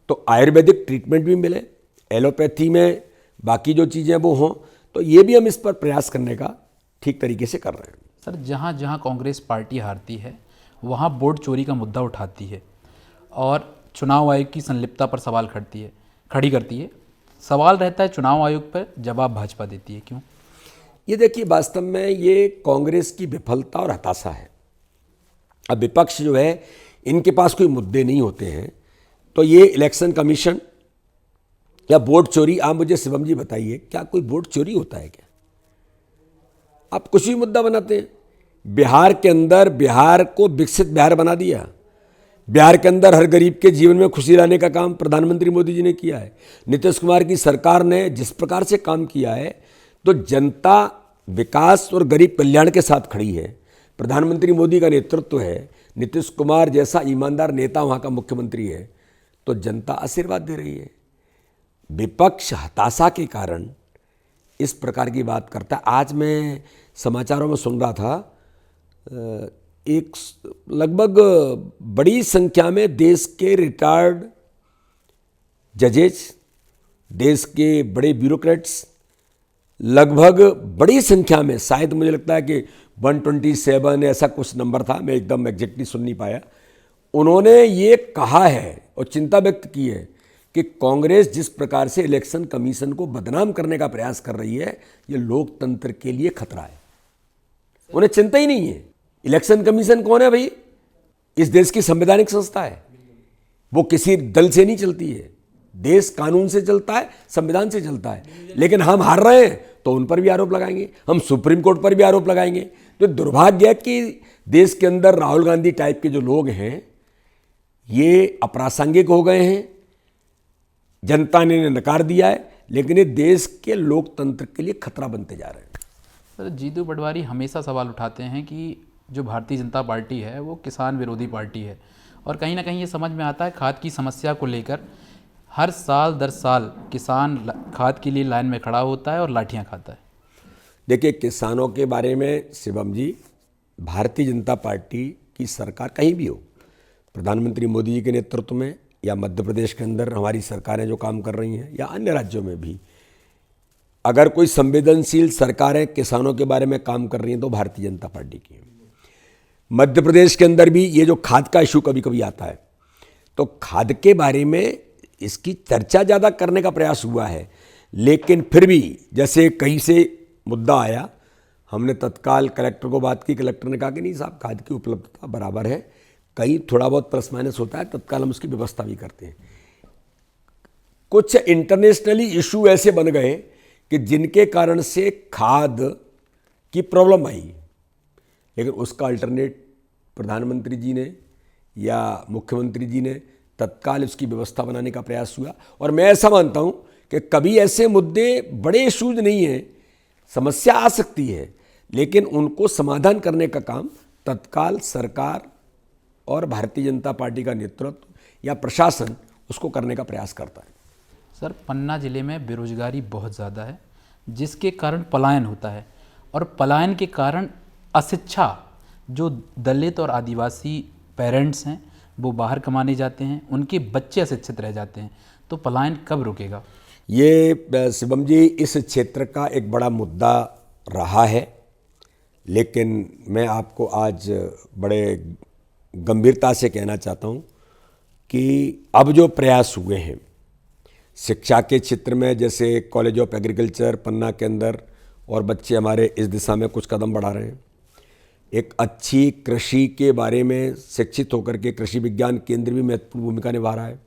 तो आयुर्वेदिक ट्रीटमेंट भी मिले, एलोपैथी में बाकी जो चीज़ें वो हों, तो ये भी हम इस पर प्रयास करने का ठीक तरीके से कर रहे हैं। सर, जहाँ जहाँ कांग्रेस पार्टी हारती है वहाँ वोट चोरी का मुद्दा उठाती है और चुनाव आयोग की संलिप्तता पर सवाल खड़ी करती है। सवाल रहता है चुनाव आयोग पर, जवाब भाजपा देती है, क्यों? ये देखिए, वास्तव में ये कांग्रेस की विफलता और हताशा है। अब विपक्ष जो है, इनके पास कोई मुद्दे नहीं होते हैं, तो ये इलेक्शन कमीशन या वोट चोरी, आप मुझे शिवम जी बताइए, क्या कोई वोट चोरी होता है क्या? आप कुछ भी मुद्दा बनाते हैं। बिहार के अंदर बिहार को विकसित बिहार बना दिया। बिहार के अंदर हर गरीब के जीवन में खुशी लाने का काम प्रधानमंत्री मोदी जी ने किया है। नीतीश कुमार की सरकार ने जिस प्रकार से काम किया है, तो जनता विकास और गरीब कल्याण के साथ खड़ी है। प्रधानमंत्री मोदी का नेतृत्व है, नीतीश कुमार जैसा ईमानदार नेता वहाँ का मुख्यमंत्री है, तो जनता आशीर्वाद दे रही है। विपक्ष हताशा के कारण इस प्रकार की बात करता है। आज मैं समाचारों में सुन रहा था, एक लगभग बड़ी संख्या में देश के रिटायर्ड जजेज, देश के बड़े ब्यूरोक्रेट्स, लगभग बड़ी संख्या में, शायद मुझे लगता है कि 127 ऐसा कुछ नंबर था, मैं एकदम एग्जैक्टली सुन नहीं पाया, उन्होंने ये कहा है और चिंता व्यक्त की है कि कांग्रेस जिस प्रकार से इलेक्शन कमीशन को बदनाम करने का प्रयास कर रही है, ये लोकतंत्र के लिए खतरा है। उन्हें चिंता ही नहीं है। इलेक्शन कमीशन कौन है भाई? इस देश की संवैधानिक संस्था है, वो किसी दल से नहीं चलती है। देश कानून से चलता है, संविधान से चलता है। लेकिन हम हार रहे हैं तो उन पर भी आरोप लगाएंगे, हम सुप्रीम कोर्ट पर भी आरोप लगाएंगे। तो दुर्भाग्य है कि देश के अंदर राहुल गांधी टाइप के जो लोग हैं, ये अप्रासंगिक हो गए हैं। जनता ने इन्हें नकार दिया है, लेकिन ये देश के लोकतंत्र के लिए खतरा बनते जा रहे हैं। सर, जीतू पटवारी हमेशा सवाल उठाते हैं कि जो भारतीय जनता पार्टी है वो किसान विरोधी पार्टी है, और कहीं ना कहीं ये समझ में आता है खाद की समस्या को लेकर हर साल दर साल किसान खाद के लिए लाइन में खड़ा होता है और लाठियां खाता है। देखिए, किसानों के बारे में शिवम जी, भारतीय जनता पार्टी की सरकार कहीं भी हो, प्रधानमंत्री मोदी जी के नेतृत्व में, या मध्य प्रदेश के अंदर हमारी सरकारें जो काम कर रही हैं, या अन्य राज्यों में भी, अगर कोई संवेदनशील सरकारें किसानों के बारे में काम कर रही हैं तो भारतीय जनता पार्टी की है। मध्य प्रदेश के अंदर भी ये जो खाद का इशू कभी कभी आता है, तो खाद के बारे में इसकी चर्चा ज़्यादा करने का प्रयास हुआ है, लेकिन फिर भी जैसे कहीं से मुद्दा आया, हमने तत्काल कलेक्टर को बात की। कलेक्टर ने कहा कि नहीं साहब, खाद की उपलब्धता बराबर है, कहीं थोड़ा बहुत प्लस माइनस होता है, तत्काल हम उसकी व्यवस्था भी करते हैं। कुछ इंटरनेशनली इशू ऐसे बन गए कि जिनके कारण से खाद की प्रॉब्लम आई, लेकिन उसका अल्टरनेट प्रधानमंत्री जी ने या मुख्यमंत्री जी ने तत्काल उसकी व्यवस्था बनाने का प्रयास हुआ। और मैं ऐसा मानता हूं कि कभी ऐसे मुद्दे बड़े इश्यूज नहीं हैं, समस्या आ सकती है, लेकिन उनको समाधान करने का काम तत्काल सरकार और भारतीय जनता पार्टी का नेतृत्व या प्रशासन उसको करने का प्रयास करता है। सर, पन्ना ज़िले में बेरोजगारी बहुत ज़्यादा है, जिसके कारण पलायन होता है, और पलायन के कारण अशिक्षा, जो दलित और आदिवासी पेरेंट्स हैं वो बाहर कमाने जाते हैं, उनके बच्चे अशिक्षित रह जाते हैं, तो पलायन कब रुकेगा? ये शिवम जी इस क्षेत्र का एक बड़ा मुद्दा रहा है, लेकिन मैं आपको आज बड़े गंभीरता से कहना चाहता हूँ कि अब जो प्रयास हुए हैं शिक्षा के क्षेत्र में, जैसे कॉलेज ऑफ एग्रीकल्चर पन्ना के अंदर, और बच्चे हमारे इस दिशा में कुछ कदम बढ़ा रहे हैं। एक अच्छी कृषि के बारे में शिक्षित होकर के कृषि विज्ञान केंद्र भी महत्वपूर्ण भूमिका निभा रहा है।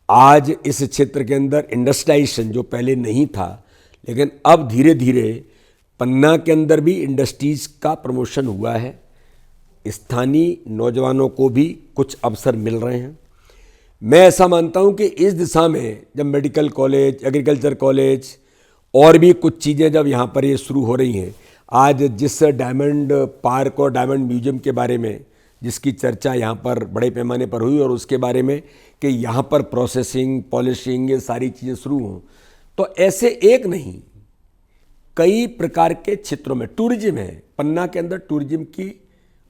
आज इस क्षेत्र के अंदर इंडस्ट्रियलाइजेशन जो पहले नहीं था, लेकिन अब धीरे धीरे पन्ना के अंदर भी इंडस्ट्रीज का प्रमोशन हुआ है। स्थानीय नौजवानों को भी कुछ अवसर मिल रहे हैं। मैं ऐसा मानता हूं कि इस दिशा में जब मेडिकल कॉलेज, एग्रीकल्चर कॉलेज और भी कुछ चीज़ें जब यहाँ पर ये शुरू हो रही हैं, आज जिस डायमंड पार्क और डायमंड म्यूजियम के बारे में जिसकी चर्चा यहाँ पर बड़े पैमाने पर हुई, और उसके बारे में कि यहाँ पर प्रोसेसिंग, पॉलिशिंग, ये सारी चीज़ें शुरू हों, तो ऐसे एक नहीं कई प्रकार के क्षेत्रों में टूरिज्म है। पन्ना के अंदर टूरिज्म की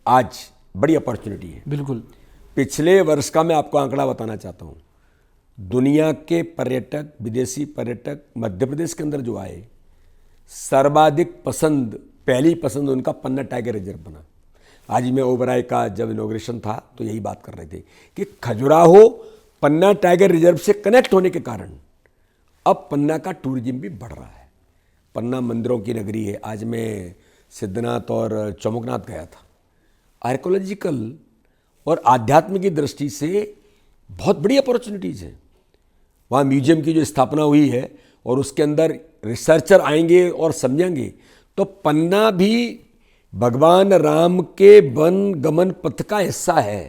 आज बड़ी अपॉर्चुनिटी है। बिल्कुल। पिछले वर्ष का मैं आपको आंकड़ा बताना चाहता हूँ। दुनिया के पर्यटक, विदेशी पर्यटक मध्य प्रदेश के अंदर जो आए, सर्वाधिक पसंद, पहली पसंद उनका पन्ना टाइगर रिजर्व बना। आज ही मैं ओबराय का जब इनॉग्रेशन था तो यही बात कर रहे थे कि खजुराहो पन्ना टाइगर रिजर्व से कनेक्ट होने के कारण अब पन्ना का टूरिज्म भी बढ़ रहा है। पन्ना मंदिरों की नगरी है। आज मैं सिद्धनाथ और चौमुखनाथ गया था। आर्कोलॉजिकल और आध्यात्म की दृष्टि से बहुत बड़ी अपॉर्चुनिटीज़ हैं। वहाँ म्यूजियम की जो स्थापना हुई है और उसके अंदर रिसर्चर आएंगे और समझेंगे, तो पन्ना भी भगवान राम के वन गमन पथ का हिस्सा है।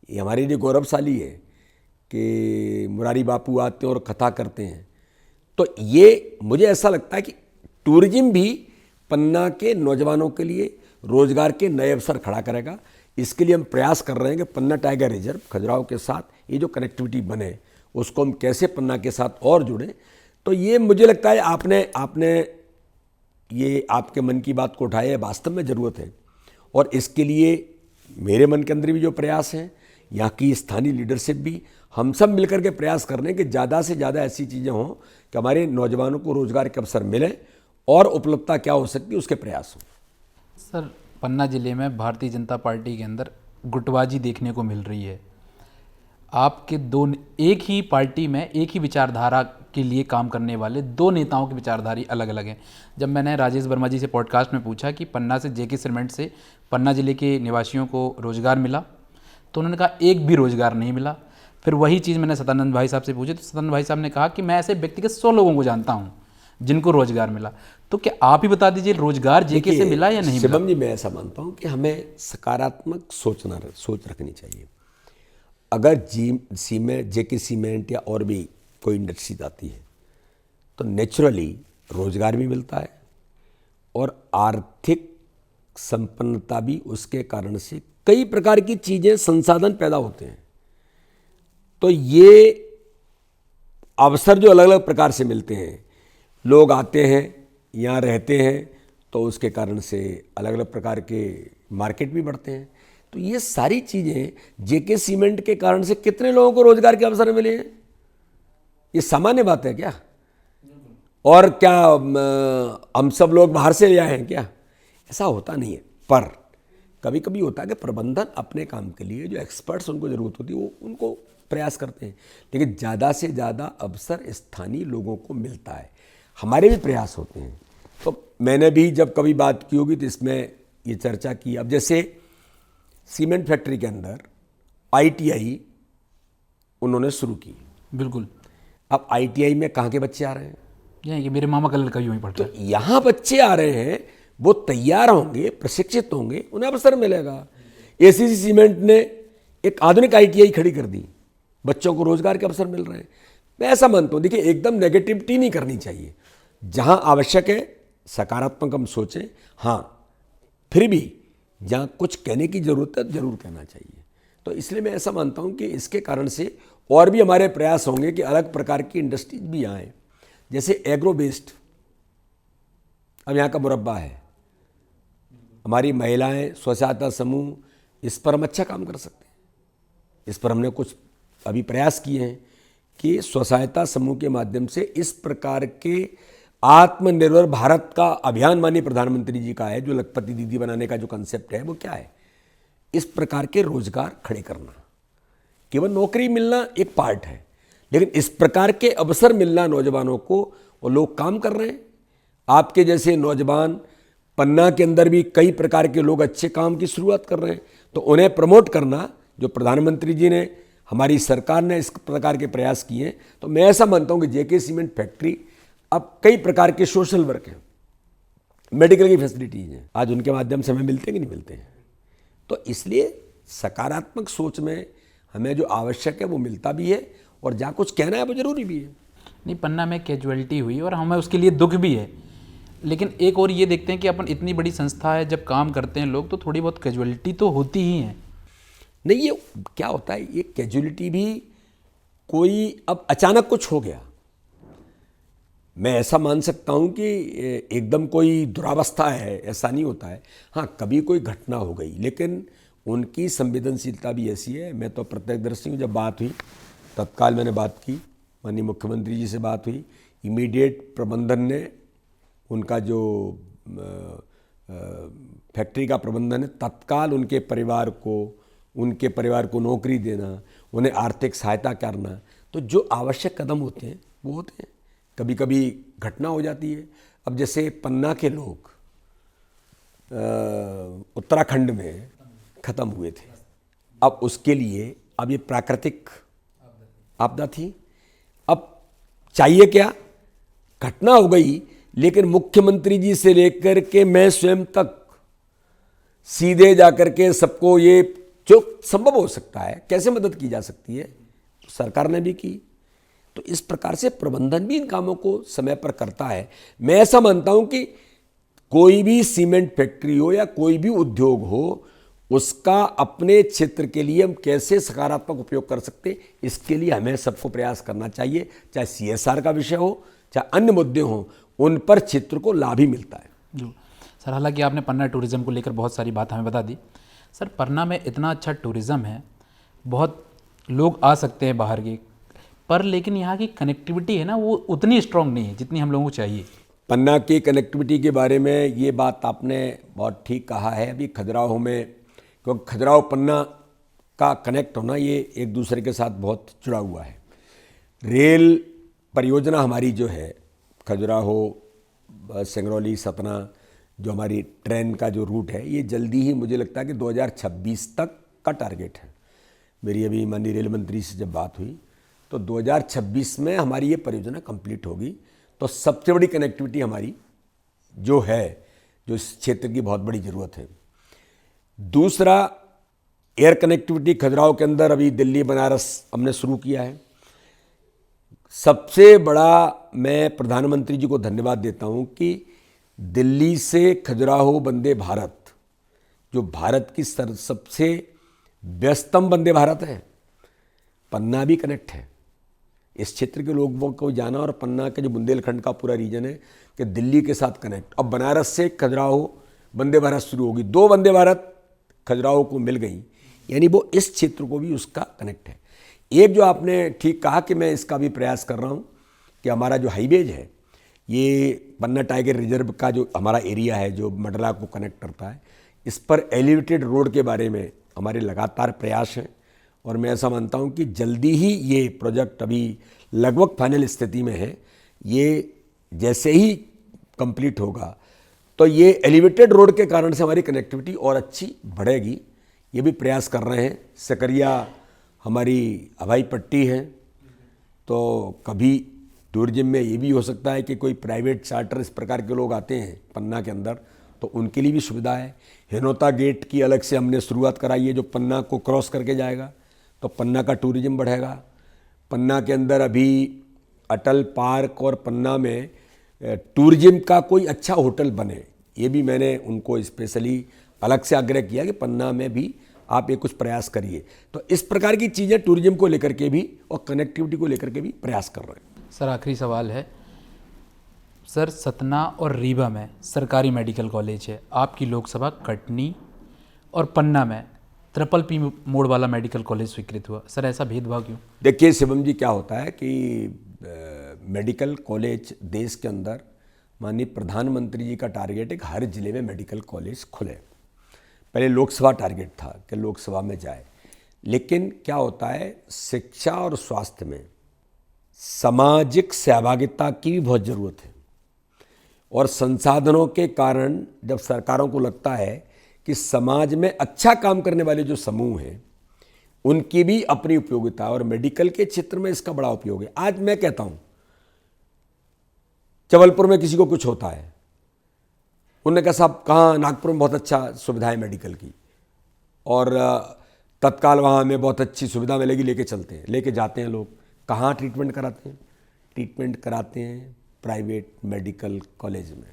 ये हमारे लिए गौरवशाली है कि मुरारी बापू आते हैं और कथा करते हैं। तो ये मुझे ऐसा लगता है कि टूरिज्म भी पन्ना के नौजवानों के लिए रोजगार के नए अवसर खड़ा करेगा। इसके लिए हम प्रयास कर रहे हैं कि पन्ना टाइगर रिजर्व खजुराहो के साथ ये जो कनेक्टिविटी बने, उसको हम कैसे पन्ना के साथ और जुड़ें। तो ये मुझे लगता है आपने ये आपके मन की बात को उठाया है, वास्तव में ज़रूरत है। और इसके लिए मेरे मन के अंदर भी जो प्रयास हैं, यहाँ की स्थानीय लीडरशिप भी, हम सब मिलकर के प्रयास कर रहे हैं कि ज़्यादा से ज़्यादा ऐसी चीज़ें हों कि हमारे नौजवानों को रोज़गार के अवसर मिलें और उपलब्धता क्या हो सकती है उसके प्रयास हों। सर, पन्ना ज़िले में भारतीय जनता पार्टी के अंदर गुटबाजी देखने को मिल रही है। आपके एक ही पार्टी में एक ही विचारधारा के लिए काम करने वाले दो नेताओं की विचारधारा अलग अलग हैं। जब मैंने राजेश वर्मा जी से पॉडकास्ट में पूछा कि पन्ना से जेके सीमेंट से पन्ना ज़िले के निवासियों को रोज़गार मिला, तो उन्होंने कहा एक भी रोज़गार नहीं मिला। फिर वही चीज़ मैंने सदानंद भाई साहब से पूछी, तो सदानंद भाई साहब ने कहा कि मैं ऐसे व्यक्तिगत 100 लोगों को जानता हूँ जिनको रोज़गार मिला। तो क्या आप ही बता दीजिए, रोज़गार जेके से मिला या नहीं मिला? शिवम जी, मैं ऐसा मानता हूँ कि हमें सकारात्मक सोच रखनी चाहिए। अगर जेके सीमेंट या और भी कोई इंडस्ट्री आती है तो नेचुरली रोजगार भी मिलता है और आर्थिक संपन्नता भी उसके कारण से कई प्रकार की चीज़ें, संसाधन पैदा होते हैं। तो ये अवसर जो अलग अलग प्रकार से मिलते हैं, लोग आते हैं, यहाँ रहते हैं, तो उसके कारण से अलग अलग प्रकार के मार्केट भी बढ़ते हैं। तो ये सारी चीज़ें जेके सीमेंट के कारण से कितने लोगों को रोजगार के अवसर मिले हैं, ये सामान्य बात है क्या? और क्या हम सब लोग बाहर से ले आए हैं क्या? ऐसा होता नहीं है। पर कभी कभी होता है कि प्रबंधन अपने काम के लिए जो एक्सपर्ट्स उनको ज़रूरत होती है वो उनको प्रयास करते हैं, लेकिन ज़्यादा से ज़्यादा अवसर स्थानीय लोगों को मिलता है। हमारे भी प्रयास होते हैं। तो मैंने भी जब कभी बात की होगी तो इसमें ये चर्चा की। अब जैसे सीमेंट फैक्ट्री के अंदर ITI उन्होंने शुरू की। बिल्कुल। अब ITI में कहाँ के बच्चे आ रहे हैं? ये मेरे मामा का लड़का यूँ ही पढ़ता तो यहाँ बच्चे आ रहे हैं, वो तैयार होंगे, प्रशिक्षित होंगे, उन्हें अवसर मिलेगा। ACC सीमेंट ने एक आधुनिक ITI खड़ी कर दी, बच्चों को रोजगार के अवसर मिल रहे हैं। मैं ऐसा मानता हूँ, देखिए एकदम नेगेटिविटी नहीं करनी चाहिए, जहाँ आवश्यक है सकारात्मक हम सोचें। हाँ, फिर भी जहाँ कुछ कहने की जरूरत है जरूर कहना चाहिए। तो इसलिए मैं ऐसा मानता हूँ कि इसके कारण से और भी हमारे प्रयास होंगे कि अलग प्रकार की इंडस्ट्रीज भी आएँ, जैसे एग्रो बेस्ड। अब यहाँ का मुरब्बा है, हमारी महिलाएं स्व सहायता समूह, इस पर हम अच्छा काम कर सकते हैं। इस पर हमने कुछ अभी प्रयास किए हैं कि स्व सहायता समूह के माध्यम से इस प्रकार के आत्मनिर्भर भारत का अभियान माननीय प्रधानमंत्री जी का है, जो लखपति दीदी बनाने का जो कंसेप्ट है वो क्या है, इस प्रकार के रोजगार खड़े करना। केवल नौकरी मिलना एक पार्ट है, लेकिन इस प्रकार के अवसर मिलना नौजवानों को, और लोग काम कर रहे हैं। आपके जैसे नौजवान पन्ना के अंदर भी कई प्रकार के लोग अच्छे काम की शुरुआत कर रहे हैं, तो उन्हें प्रमोट करना, जो प्रधानमंत्री जी ने, हमारी सरकार ने इस प्रकार के प्रयास किए हैं। तो मैं ऐसा मानता हूं कि JK सीमेंट फैक्ट्री, अब कई प्रकार के सोशल वर्क हैं, मेडिकल की फैसिलिटीज हैं, आज उनके माध्यम से हमें मिलते हैं कि नहीं मिलते हैं। तो इसलिए सकारात्मक सोच में हमें जो आवश्यक है वो मिलता भी है, और जहाँ कुछ कहना है वो जरूरी भी है। नहीं, पन्ना में कैजुअलिटी हुई और हमें उसके लिए दुख भी है, लेकिन एक और ये देखते हैं कि अपन इतनी बड़ी संस्था है, जब काम करते हैं लोग तो थोड़ी बहुत कैजुअलिटी तो होती ही है। नहीं, ये क्या होता है, ये कैजुअलिटी भी कोई अब अचानक कुछ हो गया, मैं ऐसा मान सकता हूँ कि एकदम कोई दुरावस्था है, ऐसा नहीं होता है। हाँ, कभी कोई घटना हो गई, लेकिन उनकी संवेदनशीलता भी ऐसी है। मैं तो प्रत्यक्षदर्शी हूँ, जब बात हुई तत्काल मैंने बात की, माननीय मुख्यमंत्री जी से बात हुई, इमीडिएट प्रबंधन ने, उनका जो फैक्ट्री का प्रबंधन है, तत्काल उनके परिवार को नौकरी देना, उन्हें आर्थिक सहायता करना। तो जो आवश्यक कदम होते हैं वो होते हैं। कभी कभी घटना हो जाती है। अब जैसे पन्ना के लोग उत्तराखंड में ख़त्म हुए थे, अब उसके लिए अब ये प्राकृतिक आपदा थी। अब चाहिए क्या, घटना हो गई, लेकिन मुख्यमंत्री जी से लेकर के मैं स्वयं तक सीधे जाकर के सबको, ये जो संभव हो सकता है, कैसे मदद की जा सकती है, सरकार ने भी की। तो इस प्रकार से प्रबंधन भी इन कामों को समय पर करता है। मैं ऐसा मानता हूं कि कोई भी सीमेंट फैक्ट्री हो या कोई भी उद्योग हो, उसका अपने क्षेत्र के लिए हम कैसे सकारात्मक उपयोग कर सकते, इसके लिए हमें सबको प्रयास करना चाहिए। चाहे CSR का विषय हो, चाहे अन्य मुद्दे हों, उन पर क्षेत्र को लाभ ही मिलता है। जो सर, हालांकि आपने पन्ना टूरिज़्म को लेकर बहुत सारी बात हमें बता दी। सर, पन्ना में इतना अच्छा टूरिज़्म है, बहुत लोग आ सकते हैं बाहर के, पर लेकिन यहाँ की कनेक्टिविटी है ना, वो उतनी स्ट्रांग नहीं है जितनी हम लोगों को चाहिए। पन्ना की कनेक्टिविटी के बारे में ये बात आपने बहुत ठीक कहा है। अभी खजुराहो में, क्योंकि खजुराहो पन्ना का कनेक्ट होना, ये एक दूसरे के साथ बहुत जुड़ा हुआ है। रेल परियोजना हमारी जो है, खजुराहो सिंगरौली सतना, जो हमारी ट्रेन का जो रूट है, ये जल्दी ही, मुझे लगता है कि 2026 तक का टारगेट है। मेरी अभी माननीय रेल मंत्री से जब बात हुई तो 2026 में हमारी ये परियोजना कंप्लीट होगी। तो सबसे बड़ी कनेक्टिविटी हमारी जो है, जो इस क्षेत्र की बहुत बड़ी ज़रूरत है। दूसरा, एयर कनेक्टिविटी खजुराहो के अंदर अभी दिल्ली बनारस हमने शुरू किया है। सबसे बड़ा मैं प्रधानमंत्री जी को धन्यवाद देता हूं कि दिल्ली से खजुराहो वंदे भारत, जो भारत की सबसे व्यस्तम वंदे भारत है, पन्ना भी कनेक्ट है। इस क्षेत्र के लोगों को जाना, और पन्ना के जो बुंदेलखंड का पूरा रीजन है कि दिल्ली के साथ कनेक्ट। अब बनारस से खजुराहो वंदे भारत शुरू होगी, 2 वंदे भारत खजुराहो को मिल गई, यानी वो इस क्षेत्र को भी उसका कनेक्ट है। एक जो आपने ठीक कहा कि मैं इसका भी प्रयास कर रहा हूँ कि हमारा जो हाईवेज है, ये पन्ना टाइगर रिजर्व का जो हमारा एरिया है, जो मंडला को कनेक्ट करता है, इस पर एलिवेटेड रोड के बारे में हमारे लगातार प्रयास हैं। और मैं ऐसा मानता हूँ कि जल्दी ही ये प्रोजेक्ट अभी लगभग फाइनल स्थिति में है। ये जैसे ही कंप्लीट होगा तो ये एलिवेटेड रोड के कारण से हमारी कनेक्टिविटी और अच्छी बढ़ेगी। ये भी प्रयास कर रहे हैं। सकरिया हमारी हवाई पट्टी है, तो कभी टूरिज्म में ये भी हो सकता है कि कोई प्राइवेट चार्टर इस प्रकार के लोग आते हैं पन्ना के अंदर, तो उनके लिए भी सुविधा है। हिनोता गेट की अलग से हमने शुरुआत कराई है, जो पन्ना को क्रॉस करके जाएगा, तो पन्ना का टूरिज्म बढ़ेगा। पन्ना के अंदर अभी अटल पार्क और पन्ना में टूरिज्म का कोई अच्छा होटल बने, ये भी मैंने उनको स्पेशली अलग से आग्रह किया कि पन्ना में भी आप ये कुछ प्रयास करिए। तो इस प्रकार की चीज़ें टूरिज्म को लेकर के भी और कनेक्टिविटी को लेकर के भी प्रयास कर रहे हैं। सर आखिरी सवाल है सर, सतना और रीवा में सरकारी मेडिकल कॉलेज है, आपकी लोकसभा कटनी और पन्ना में ट्रिपल पी मोड वाला मेडिकल कॉलेज स्वीकृत हुआ, सर ऐसा भेदभाव क्यों? देखिए शिवम जी, क्या होता है कि मेडिकल कॉलेज देश के अंदर माननीय प्रधानमंत्री जी का टारगेट है कि हर जिले में मेडिकल कॉलेज खुले। पहले लोकसभा टारगेट था कि लोकसभा में जाए, लेकिन क्या होता है शिक्षा और स्वास्थ्य में सामाजिक सहभागिता की भी बहुत ज़रूरत है। और संसाधनों के कारण जब सरकारों को लगता है कि समाज में अच्छा काम करने वाले जो समूह हैं उनकी भी अपनी उपयोगिता, और मेडिकल के क्षेत्र में इसका बड़ा उपयोग है। आज मैं कहता हूँ जबलपुर में किसी को कुछ होता है, उन्होंने कहा साहब कहाँ, नागपुर में बहुत अच्छा सुविधा है मेडिकल की, और तत्काल वहाँ हमें बहुत अच्छी सुविधा मिलेगी, लेके चलते हैं, लेके जाते हैं लोग। कहाँ ट्रीटमेंट कराते हैं? ट्रीटमेंट कराते हैं प्राइवेट मेडिकल कॉलेज में,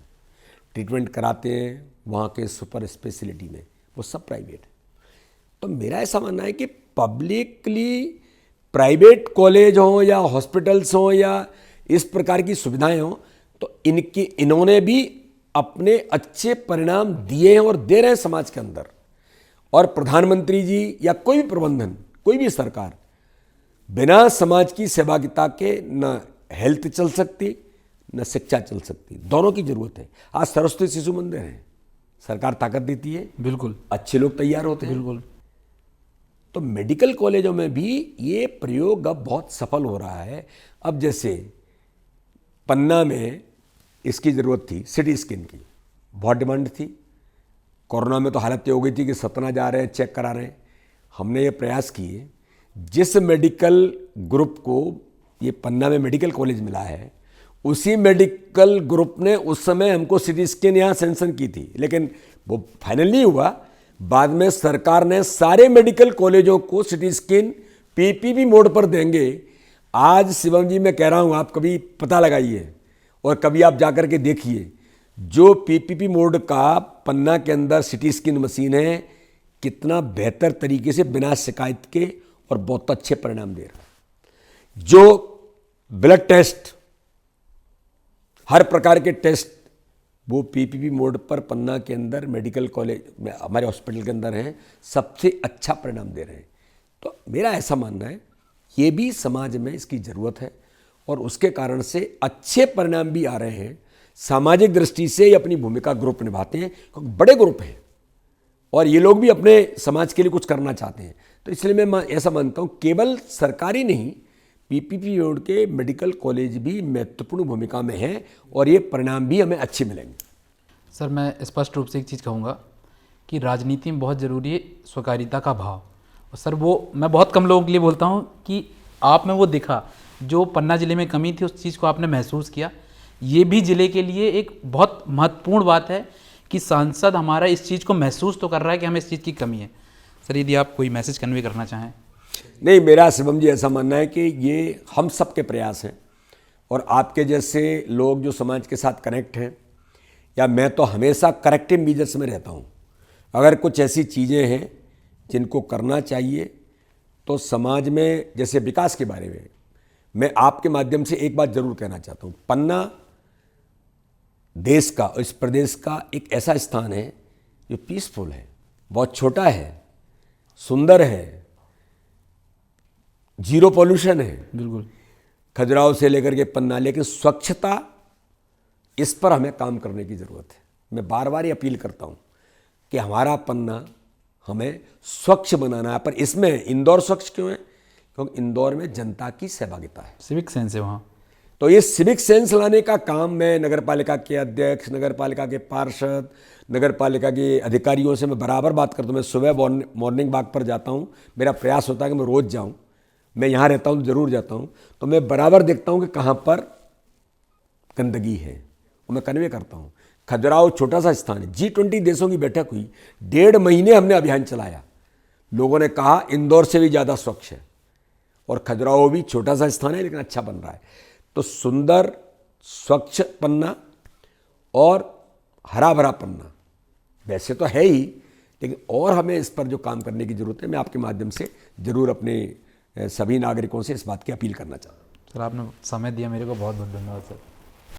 ट्रीटमेंट कराते हैं वहाँ के सुपर स्पेशलिटी में, वो सब प्राइवेट है। तो मेरा ऐसा मानना है कि पब्लिकली प्राइवेट कॉलेज हो या हॉस्पिटल्स हो या इस प्रकार की सुविधाएं हो, तो इन्होंने भी अपने अच्छे परिणाम दिए हैं और दे रहे हैं समाज के अंदर। और प्रधानमंत्री जी या कोई भी प्रबंधन, कोई भी सरकार बिना समाज की सहभागिता के न हेल्थ चल सकती न शिक्षा चल सकती, दोनों की जरूरत है। आज सरस्वती शिशु मंदिर है, सरकार ताकत देती है, बिल्कुल, अच्छे लोग तैयार होते हैं, बिल्कुल। तो मेडिकल कॉलेजों में भी ये प्रयोग अब बहुत सफल हो रहा है। अब जैसे पन्ना में इसकी ज़रूरत थी, सिटी स्कैन की बहुत डिमांड थी। कोरोना में तो हालत ये हो गई थी कि सतना जा रहे हैं, चेक करा रहे हैं। हमने ये प्रयास किए, जिस मेडिकल ग्रुप को ये पन्ना में मेडिकल कॉलेज मिला है, उसी मेडिकल ग्रुप ने उस समय हमको सिटी स्कैन यहाँ सैंक्शन की थी, लेकिन वो फाइनल नहीं हुआ। बाद में सरकार ने सारे मेडिकल कॉलेजों को सिटी स्कैन पीपीपी मोड पर देंगे। आज शिवम जी मैं कह रहा हूँ, आप कभी पता लगाइए और कभी आप जाकर के देखिए, जो पीपीपी मोड का पन्ना के अंदर सिटी स्कैन मशीन है, कितना बेहतर तरीके से बिना शिकायत के और बहुत अच्छे परिणाम दे रहा है। जो ब्लड टेस्ट, हर प्रकार के टेस्ट वो पीपीपी मोड पर पन्ना के अंदर मेडिकल कॉलेज में हमारे हॉस्पिटल के अंदर हैं, सबसे अच्छा परिणाम दे रहे हैं। तो मेरा ऐसा मानना है ये भी समाज में इसकी ज़रूरत है और उसके कारण से अच्छे परिणाम भी आ रहे हैं। सामाजिक दृष्टि से ये अपनी भूमिका ग्रुप निभाते हैं, क्योंकि बड़े ग्रुप हैं और ये लोग भी अपने समाज के लिए कुछ करना चाहते हैं। तो इसलिए मैं ऐसा मानता हूँ केवल सरकारी नहीं, पीपीपी मोड के मेडिकल कॉलेज भी महत्वपूर्ण भूमिका में हैं और ये परिणाम भी हमें अच्छे मिलेंगे। सर मैं स्पष्ट रूप से एक चीज़ कहूँगा कि राजनीति में बहुत ज़रूरी है स्वकारिता का भाव। और सर वो मैं बहुत कम लोगों के लिए बोलता हूँ कि आप में वो दिखा, जो पन्ना ज़िले में कमी थी उस चीज़ को आपने महसूस किया। ये भी ज़िले के लिए एक बहुत महत्वपूर्ण बात है कि सांसद हमारा इस चीज़ को महसूस तो कर रहा है कि हमें इस चीज़ की कमी है। सर यदि आप कोई मैसेज कन्वे करना चाहें। नहीं, मेरा शिवम जी ऐसा मानना है कि ये हम सब के प्रयास हैं और आपके जैसे लोग जो समाज के साथ कनेक्ट हैं, या मैं तो हमेशा करेक्टिव मीजर्स में रहता हूँ। अगर कुछ ऐसी चीज़ें हैं जिनको करना चाहिए तो समाज में, जैसे विकास के बारे में, मैं आपके माध्यम से एक बात जरूर कहना चाहता हूँ। पन्ना देश का, इस प्रदेश का एक ऐसा स्थान है जो पीसफुल है, बहुत छोटा है, सुंदर है, जीरो पॉल्यूशन है, बिल्कुल, खजुराहो से लेकर के पन्ना। लेकिन स्वच्छता, इस पर हमें काम करने की ज़रूरत है। मैं बार बार ये अपील करता हूँ कि हमारा पन्ना, हमें स्वच्छ बनाना है। पर इसमें इंदौर स्वच्छ क्यों है? क्योंकि इंदौर में जनता की सहभागिता है, सिविक सेंस है वहाँ। तो ये सिविक सेंस लाने का काम मैं नगर पालिका के अध्यक्ष, नगर पालिका के पार्षद, नगर पालिका के अधिकारियों से मैं बराबर बात करता हूँ। मैं सुबह मॉर्निंग वॉक पर जाता हूँ, मेरा प्रयास होता है कि मैं रोज़ जाऊँ, मैं यहाँ रहता हूँ तो ज़रूर जाता हूँ, तो मैं बराबर देखता हूँ कि कहाँ पर गंदगी है और मैं कन्वे करता हूँ। खजुराहो छोटा सा स्थान है, G20 देशों की बैठक हुई, 1.5 महीने हमने अभियान चलाया, लोगों ने कहा इंदौर से भी ज़्यादा स्वच्छ है। और खजुराहो भी छोटा सा स्थान है लेकिन अच्छा बन रहा है। तो सुंदर स्वच्छ पन्ना और हरा भरा पन्ना वैसे तो है ही, लेकिन और हमें इस पर जो काम करने की ज़रूरत है। मैं आपके माध्यम से ज़रूर अपने सभी नागरिकों से इस बात की अपील करना चाहता हूँ। सर आपने समय दिया मेरे को, बहुत बहुत धन्यवाद सर।